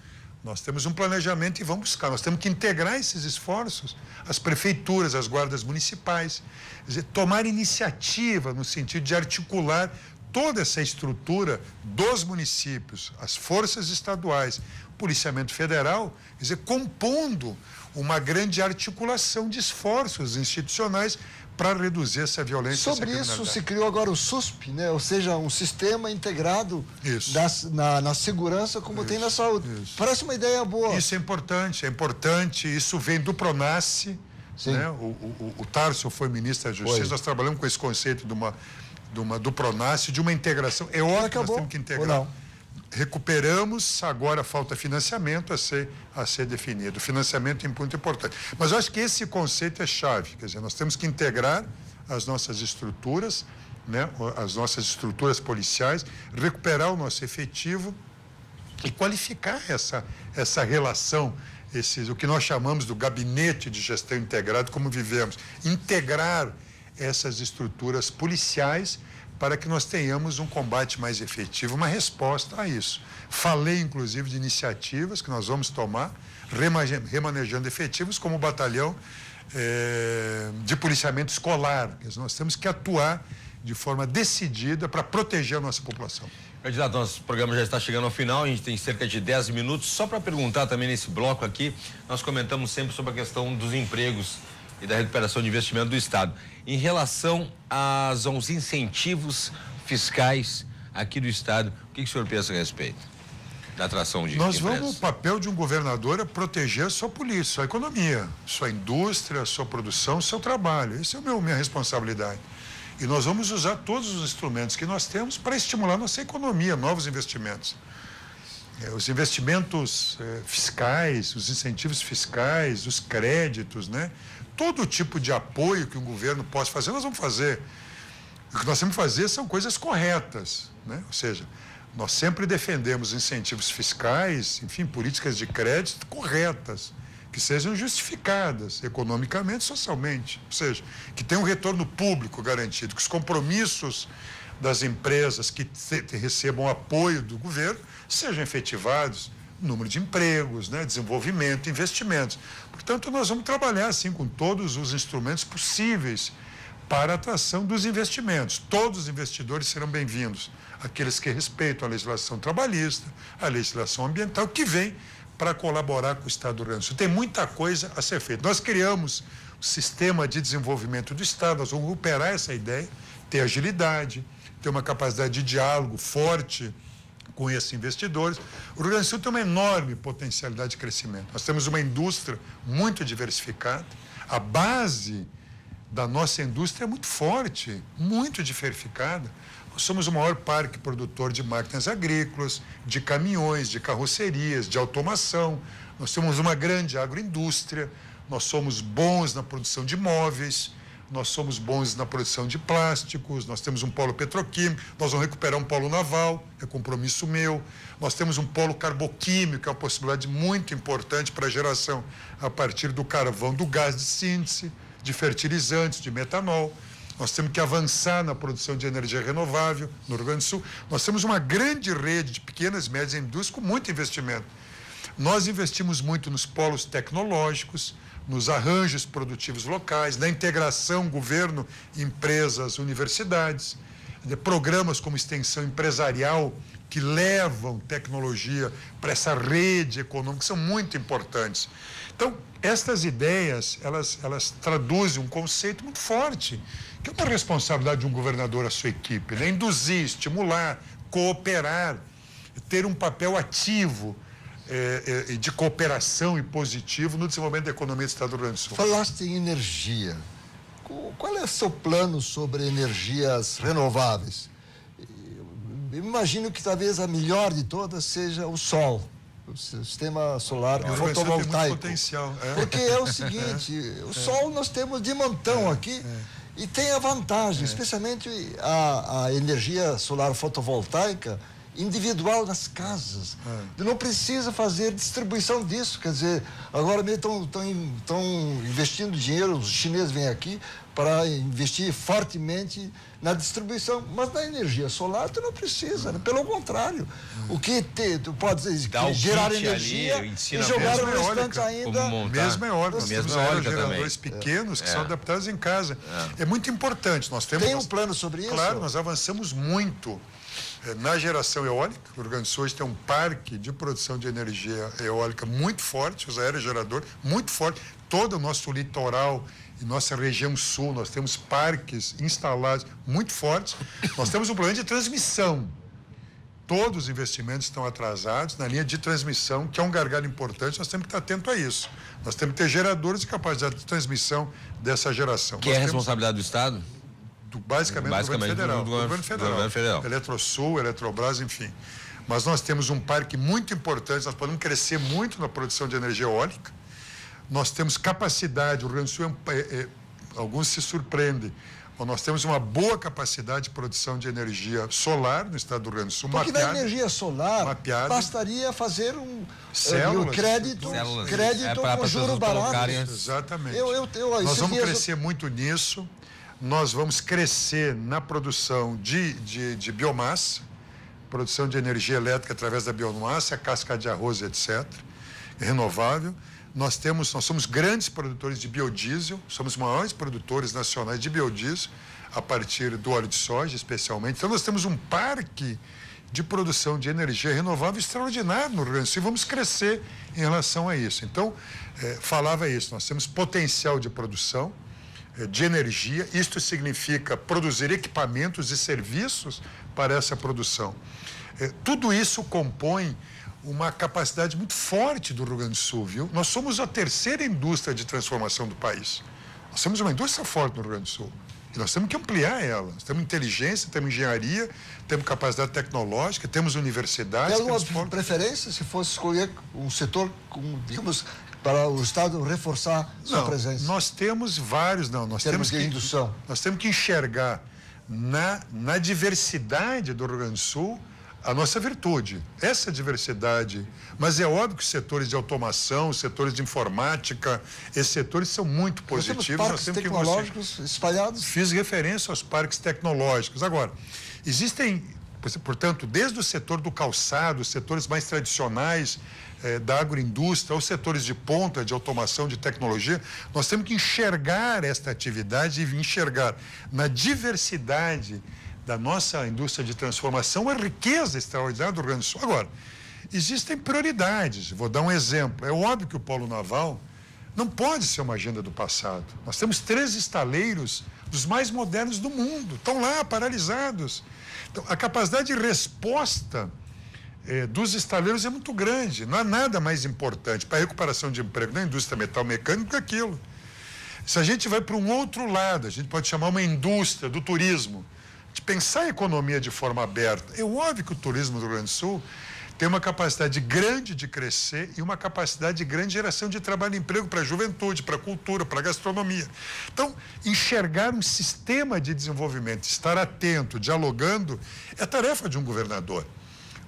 nós temos um planejamento e vamos buscar. Nós temos que integrar esses esforços, as prefeituras, as guardas municipais, quer dizer, tomar iniciativa no sentido de articular toda essa estrutura dos municípios, as forças estaduais, policiamento federal, quer dizer, compondo uma grande articulação de esforços institucionais para reduzir essa violência. Sobre isso se criou agora o SUSP, né? Ou seja, um sistema integrado na segurança como tem na saúde. Isso. Parece uma ideia boa. Isso é importante. Isso vem do PRONASSE, né? O Tarso foi ministro da Justiça, nós trabalhamos com esse conceito do PRONASSE, de uma integração. É óbvio que nós temos que integrar. Recuperamos, agora falta financiamento a ser definido. O financiamento é muito importante. Mas eu acho que esse conceito é chave, quer dizer, nós temos que integrar as nossas estruturas, né, as nossas estruturas policiais, recuperar o nosso efetivo e qualificar essa relação, o que nós chamamos do gabinete de gestão integrado, como vivemos. Integrar essas estruturas policiais para que nós tenhamos um combate mais efetivo, uma resposta a isso. Falei, inclusive, de iniciativas que nós vamos tomar, remanejando efetivos, como o batalhão de policiamento escolar. Nós temos que atuar de forma decidida para proteger a nossa população. Candidato, nosso programa já está chegando ao final, a gente tem cerca de 10 minutos. Só para perguntar também nesse bloco aqui, nós comentamos sempre sobre a questão dos empregos e da recuperação de investimento do Estado. Em relação aos incentivos fiscais aqui do Estado, o que o senhor pensa a respeito da atração de empresas? O papel de um governador é proteger a sua polícia, sua economia, sua indústria, sua produção, seu trabalho. Essa é a minha responsabilidade. E nós vamos usar todos os instrumentos que nós temos para estimular nossa economia, novos investimentos. Os investimentos fiscais, os incentivos fiscais, os créditos, né? Todo tipo de apoio que um governo possa fazer, nós vamos fazer. O que nós temos que fazer são coisas corretas, né? Ou seja, nós sempre defendemos incentivos fiscais, enfim, políticas de crédito corretas, que sejam justificadas economicamente e socialmente. Ou seja, que tenham um retorno público garantido, que os compromissos das empresas que recebam apoio do governo sejam efetivados, número de empregos, né, desenvolvimento, investimentos. Portanto, nós vamos trabalhar assim com todos os instrumentos possíveis para a atração dos investimentos. Todos os investidores serão bem-vindos, aqueles que respeitam a legislação trabalhista, a legislação ambiental, que vem para colaborar com o Estado do Rio Grande do Sul. Tem muita coisa a ser feita. Nós criamos o sistema de desenvolvimento do Estado, nós vamos recuperar essa ideia, ter agilidade, ter uma capacidade de diálogo forte com esses investidores. O Rio Grande do Sul tem uma enorme potencialidade de crescimento. Nós temos uma indústria muito diversificada. A base da nossa indústria é muito forte, muito diversificada. Nós somos o maior parque produtor de máquinas agrícolas, de caminhões, de carrocerias, de automação. Nós temos uma grande agroindústria. Nós somos bons na produção de móveis. Nós somos bons na produção de plásticos, nós temos um polo petroquímico, nós vamos recuperar um polo naval, é compromisso meu. Nós temos um polo carboquímico, que é uma possibilidade muito importante para a geração a partir do carvão, do gás de síntese, de fertilizantes, de metanol. Nós temos que avançar na produção de energia renovável no Rio Grande do Sul. Nós temos uma grande rede de pequenas e médias indústrias com muito investimento. Nós investimos muito nos polos tecnológicos, nos arranjos produtivos locais, na integração governo, empresas, universidades, programas como extensão empresarial que levam tecnologia para essa rede econômica, que são muito importantes. Então, estas ideias, elas traduzem um conceito muito forte, que é uma responsabilidade de um governador à sua equipe, né? Induzir, estimular, cooperar, ter um papel ativo de cooperação e positivo no desenvolvimento da economia do Estado do Rio Grande do Sul. Falaste em energia. Qual é o seu plano sobre energias renováveis? Eu imagino que talvez a melhor de todas seja o sol, o sistema solar fotovoltaico. Tem muito potencial. Porque é o seguinte, o sol nós temos de montão aqui. E tem a vantagem, especialmente a energia solar fotovoltaica individual nas casas. Não precisa fazer distribuição disso. Quer dizer, agora mesmo estão investindo dinheiro, os chineses vêm aqui para investir fortemente na distribuição. Mas na energia solar tu não precisa, né? Pelo contrário. O que tu pode gerar energia e jogar o restante ainda. Mesmo é eólica. Nós temos aerogeradores pequenos que são adaptados em casa. É muito importante. Nós temos, tem um plano sobre isso? Claro, nós avançamos muito Na geração eólica, o Rio Grande do Sul hoje tem um parque de produção de energia eólica muito forte, os aerogeradores muito forte, todo o nosso litoral e nossa região sul, nós temos parques instalados muito fortes. Nós temos um problema de transmissão. Todos os investimentos estão atrasados na linha de transmissão, que é um gargalo importante, nós temos que estar atento a isso. Nós temos que ter geradores de capacidade de transmissão dessa geração. Que é a responsabilidade do Estado? Basicamente do governo federal. Federal. Eletrosul, Eletrobras, enfim. Mas nós temos um parque muito importante, nós podemos crescer muito na produção de energia eólica. Nós temos capacidade, o Rio Grande do Sul, alguns se surpreendem, nós temos uma boa capacidade de produção de energia solar no estado do Rio Grande do Sul. Porque na energia solar, bastaria fazer crédito com juro barato. Exatamente. Nós vamos crescer muito nisso. Nós vamos crescer na produção de biomassa, produção de energia elétrica através da biomassa, a casca de arroz, etc., renovável. Nós somos grandes produtores de biodiesel, somos os maiores produtores nacionais de biodiesel, a partir do óleo de soja, especialmente. Então, nós temos um parque de produção de energia renovável extraordinário no Rio Grande do Sul e vamos crescer em relação a isso. Então, falava isso, nós temos potencial de produção de energia, isto significa produzir equipamentos e serviços para essa produção. Tudo isso compõe uma capacidade muito forte do Rio Grande do Sul, viu? Nós somos a terceira indústria de transformação do país. Nós temos uma indústria forte no Rio Grande do Sul. E nós temos que ampliar ela. Nós temos inteligência, temos engenharia, temos capacidade tecnológica, temos universidades. Tem alguma preferência, se fosse escolher um setor, digamos, para o Estado reforçar sua presença? Nós temos vários, nós temos que enxergar na diversidade do Rio Grande do Sul a nossa virtude, essa diversidade. Mas é óbvio que os setores de automação, os setores de informática, esses setores são muito positivos. Nós temos parques tecnológicos espalhados. Fiz referência aos parques tecnológicos. Agora, existem, portanto, desde o setor do calçado, os setores mais tradicionais da agroindústria, aos setores de ponta, de automação, de tecnologia, nós temos que enxergar esta atividade e enxergar na diversidade da nossa indústria de transformação a riqueza extraordinária do Rio Grande do Sul. Agora, existem prioridades. Vou dar um exemplo. É óbvio que o polo naval não pode ser uma agenda do passado. Nós temos 3 estaleiros dos mais modernos do mundo. Estão lá, paralisados. Então, a capacidade de resposta dos estaleiros é muito grande. Não há nada mais importante para a recuperação de emprego na indústria metal-mecânica que aquilo. Se a gente vai para um outro lado, a gente pode chamar uma indústria do turismo, de pensar a economia de forma aberta. É óbvio que o turismo do Rio Grande do Sul tem uma capacidade grande de crescer e uma capacidade de grande geração de trabalho e emprego para a juventude, para a cultura, para a gastronomia. Então, enxergar um sistema de desenvolvimento, estar atento, dialogando, é tarefa de um governador.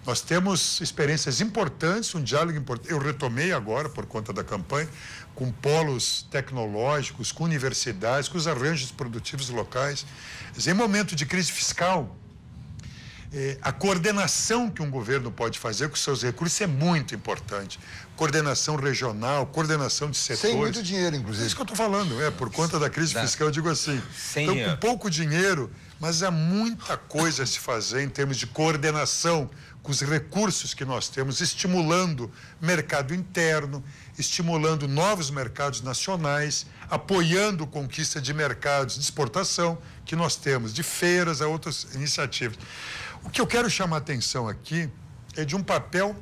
Nós temos experiências importantes, um diálogo importante. Eu retomei agora, por conta da campanha, com polos tecnológicos, com universidades, com os arranjos produtivos locais. Em momento de crise fiscal, a coordenação que um governo pode fazer com seus recursos é muito importante. Coordenação regional, coordenação de setores. Sem muito dinheiro, inclusive. É isso que eu estou falando, por conta da crise fiscal, eu digo assim. Então, com pouco dinheiro, mas há muita coisa a se fazer em termos de coordenação com os recursos que nós temos, estimulando mercado interno, estimulando novos mercados nacionais, apoiando conquista de mercados de exportação que nós temos, de feiras a outras iniciativas. O que eu quero chamar a atenção aqui é de um papel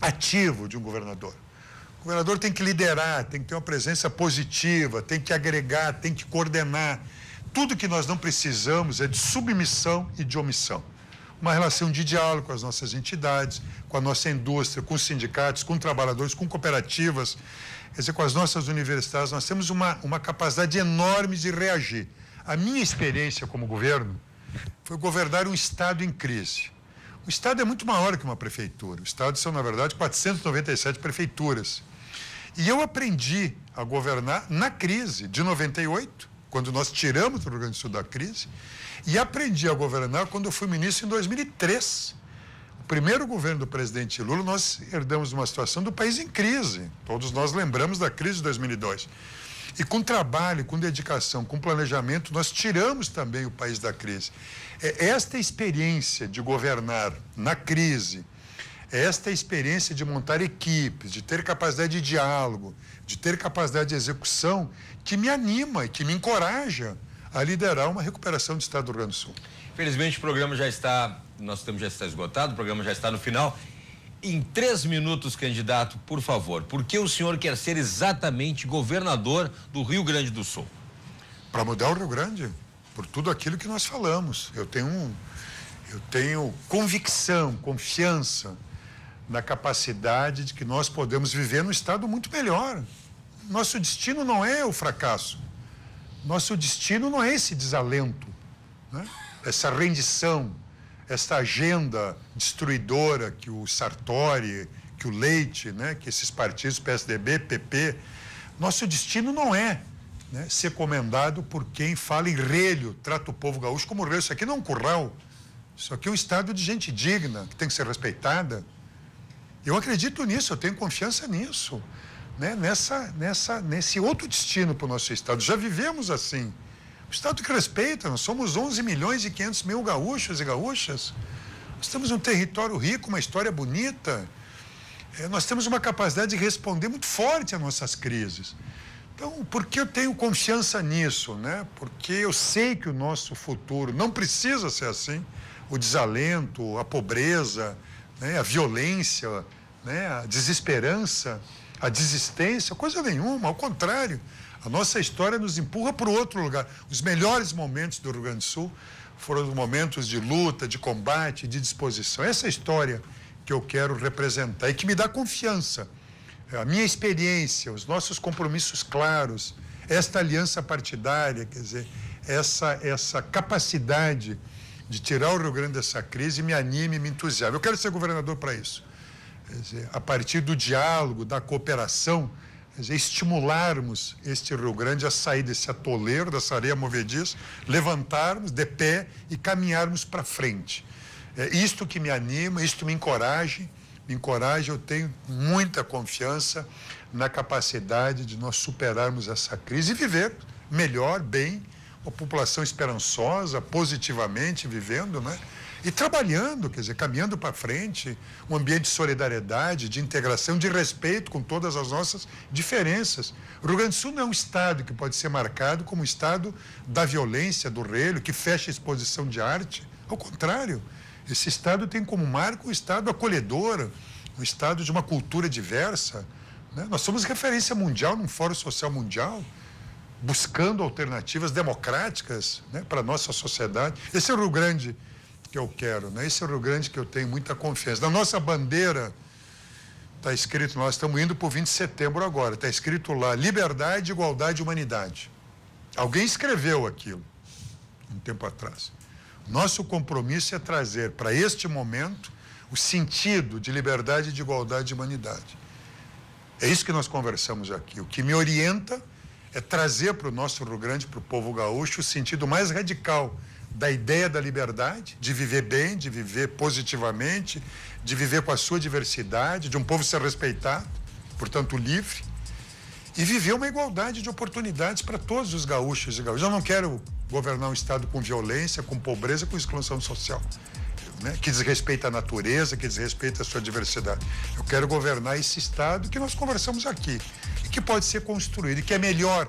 ativo de um governador. O governador tem que liderar, tem que ter uma presença positiva, tem que agregar, tem que coordenar. Tudo que nós não precisamos é de submissão e de omissão. Uma relação de diálogo com as nossas entidades, com a nossa indústria, com os sindicatos, com trabalhadores, com cooperativas, quer dizer, com as nossas universidades. Nós temos uma capacidade enorme de reagir. A minha experiência como governo foi governar um Estado em crise. O Estado é muito maior que uma prefeitura. O Estado são, na verdade, 497 prefeituras. E eu aprendi a governar na crise de 98, quando nós tiramos o Rio Grande do Sul da crise, e aprendi a governar quando eu fui ministro em 2003. O primeiro governo do presidente Lula, nós herdamos uma situação do país em crise. Todos nós lembramos da crise de 2002. E com trabalho, com dedicação, com planejamento, nós tiramos também o país da crise. Esta experiência de governar na crise, esta experiência de montar equipes, de ter capacidade de diálogo, de ter capacidade de execução, que me anima e que me encoraja a liderar uma recuperação do Estado do Rio Grande do Sul. Infelizmente o programa já está, nosso tempo já está esgotado, o programa já está no final. Em 3 minutos, candidato, por favor, por que o senhor quer ser exatamente governador do Rio Grande do Sul? Para mudar o Rio Grande, por tudo aquilo que nós falamos. Eu tenho convicção, confiança na capacidade de que nós podemos viver num estado muito melhor. Nosso destino não é o fracasso. Nosso destino não é esse desalento, né? Essa rendição, essa agenda destruidora que o Sartori, que o Leite, né? Que esses partidos, PSDB, PP, nosso destino não é, né, ser comandado por quem fala em relho, trata o povo gaúcho como relho. Isso aqui não é um curral, isso aqui é um estado de gente digna, que tem que ser respeitada. Eu acredito nisso, eu tenho confiança nisso, né? Nesse outro destino para o nosso estado. Já vivemos assim. O estado que respeita, nós somos 11 milhões e 500 mil gaúchos e gaúchas. Nós temos um território rico, uma história bonita. Nós temos uma capacidade de responder muito forte às nossas crises. Então, por que eu tenho confiança nisso, né? Porque eu sei que o nosso futuro não precisa ser assim. O desalento, a pobreza, né? A violência, né? A desesperança, a desistência, coisa nenhuma, ao contrário. A nossa história nos empurra para o outro lugar. Os melhores momentos do Rio Grande do Sul foram os momentos de luta, de combate, de disposição. Essa é a história que eu quero representar e que me dá confiança. A minha experiência, os nossos compromissos claros, esta aliança partidária, quer dizer, essa capacidade de tirar o Rio Grande dessa crise me anima e me entusiasma. Eu quero ser governador para isso. Quer dizer, a partir do diálogo, da cooperação, quer dizer, estimularmos este Rio Grande a sair desse atoleiro, dessa areia movediça, levantarmos de pé e caminharmos para frente. É isto que me anima, isto me encoraja, eu tenho muita confiança na capacidade de nós superarmos essa crise e viver melhor, bem, uma população esperançosa, positivamente vivendo, né? E trabalhando, quer dizer, caminhando para frente, um ambiente de solidariedade, de integração, de respeito com todas as nossas diferenças. O Rio Grande do Sul não é um estado que pode ser marcado como um estado da violência, do relho, que fecha a exposição de arte. Ao contrário, esse estado tem como marco um estado acolhedor, um estado de uma cultura diversa, né? Nós somos referência mundial num fórum social mundial, buscando alternativas democráticas, né, para a nossa sociedade. Esse é o Rio Grande que eu quero, né? Esse é o Rio Grande que eu tenho muita confiança. Na nossa bandeira está escrito, nós estamos indo para o 20 de setembro agora, está escrito lá, liberdade, igualdade e humanidade. Alguém escreveu aquilo um tempo atrás. Nosso compromisso é trazer para este momento o sentido de liberdade, de igualdade e humanidade. É isso que nós conversamos aqui. O que me orienta é trazer para o nosso Rio Grande, para o povo gaúcho, o sentido mais radical da ideia da liberdade, de viver bem, de viver positivamente, de viver com a sua diversidade, de um povo ser respeitado, portanto livre, e viver uma igualdade de oportunidades para todos os gaúchos e gaúchas. Eu não quero governar um estado com violência, com pobreza, com exclusão social, né? Que desrespeita a natureza, que desrespeita a sua diversidade. Eu quero governar esse estado que nós conversamos aqui, e que pode ser construído, e que é melhor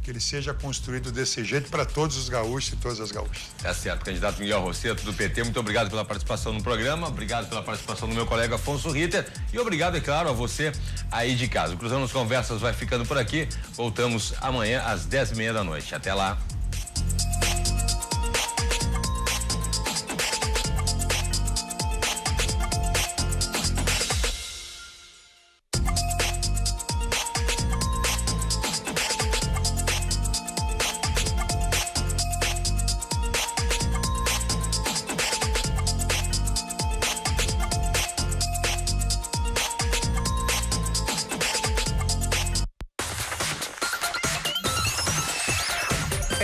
que ele seja construído desse jeito para todos os gaúchos e todas as gaúchas. Tá certo, candidato Miguel Rosseto, do PT, muito obrigado pela participação no programa, obrigado pela participação do meu colega Afonso Ritter e obrigado, é claro, a você aí de casa. O Cruzando as Conversas vai ficando por aqui, voltamos amanhã às 10h30 da noite. Até lá.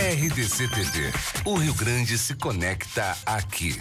RDC TV. O Rio Grande se conecta aqui.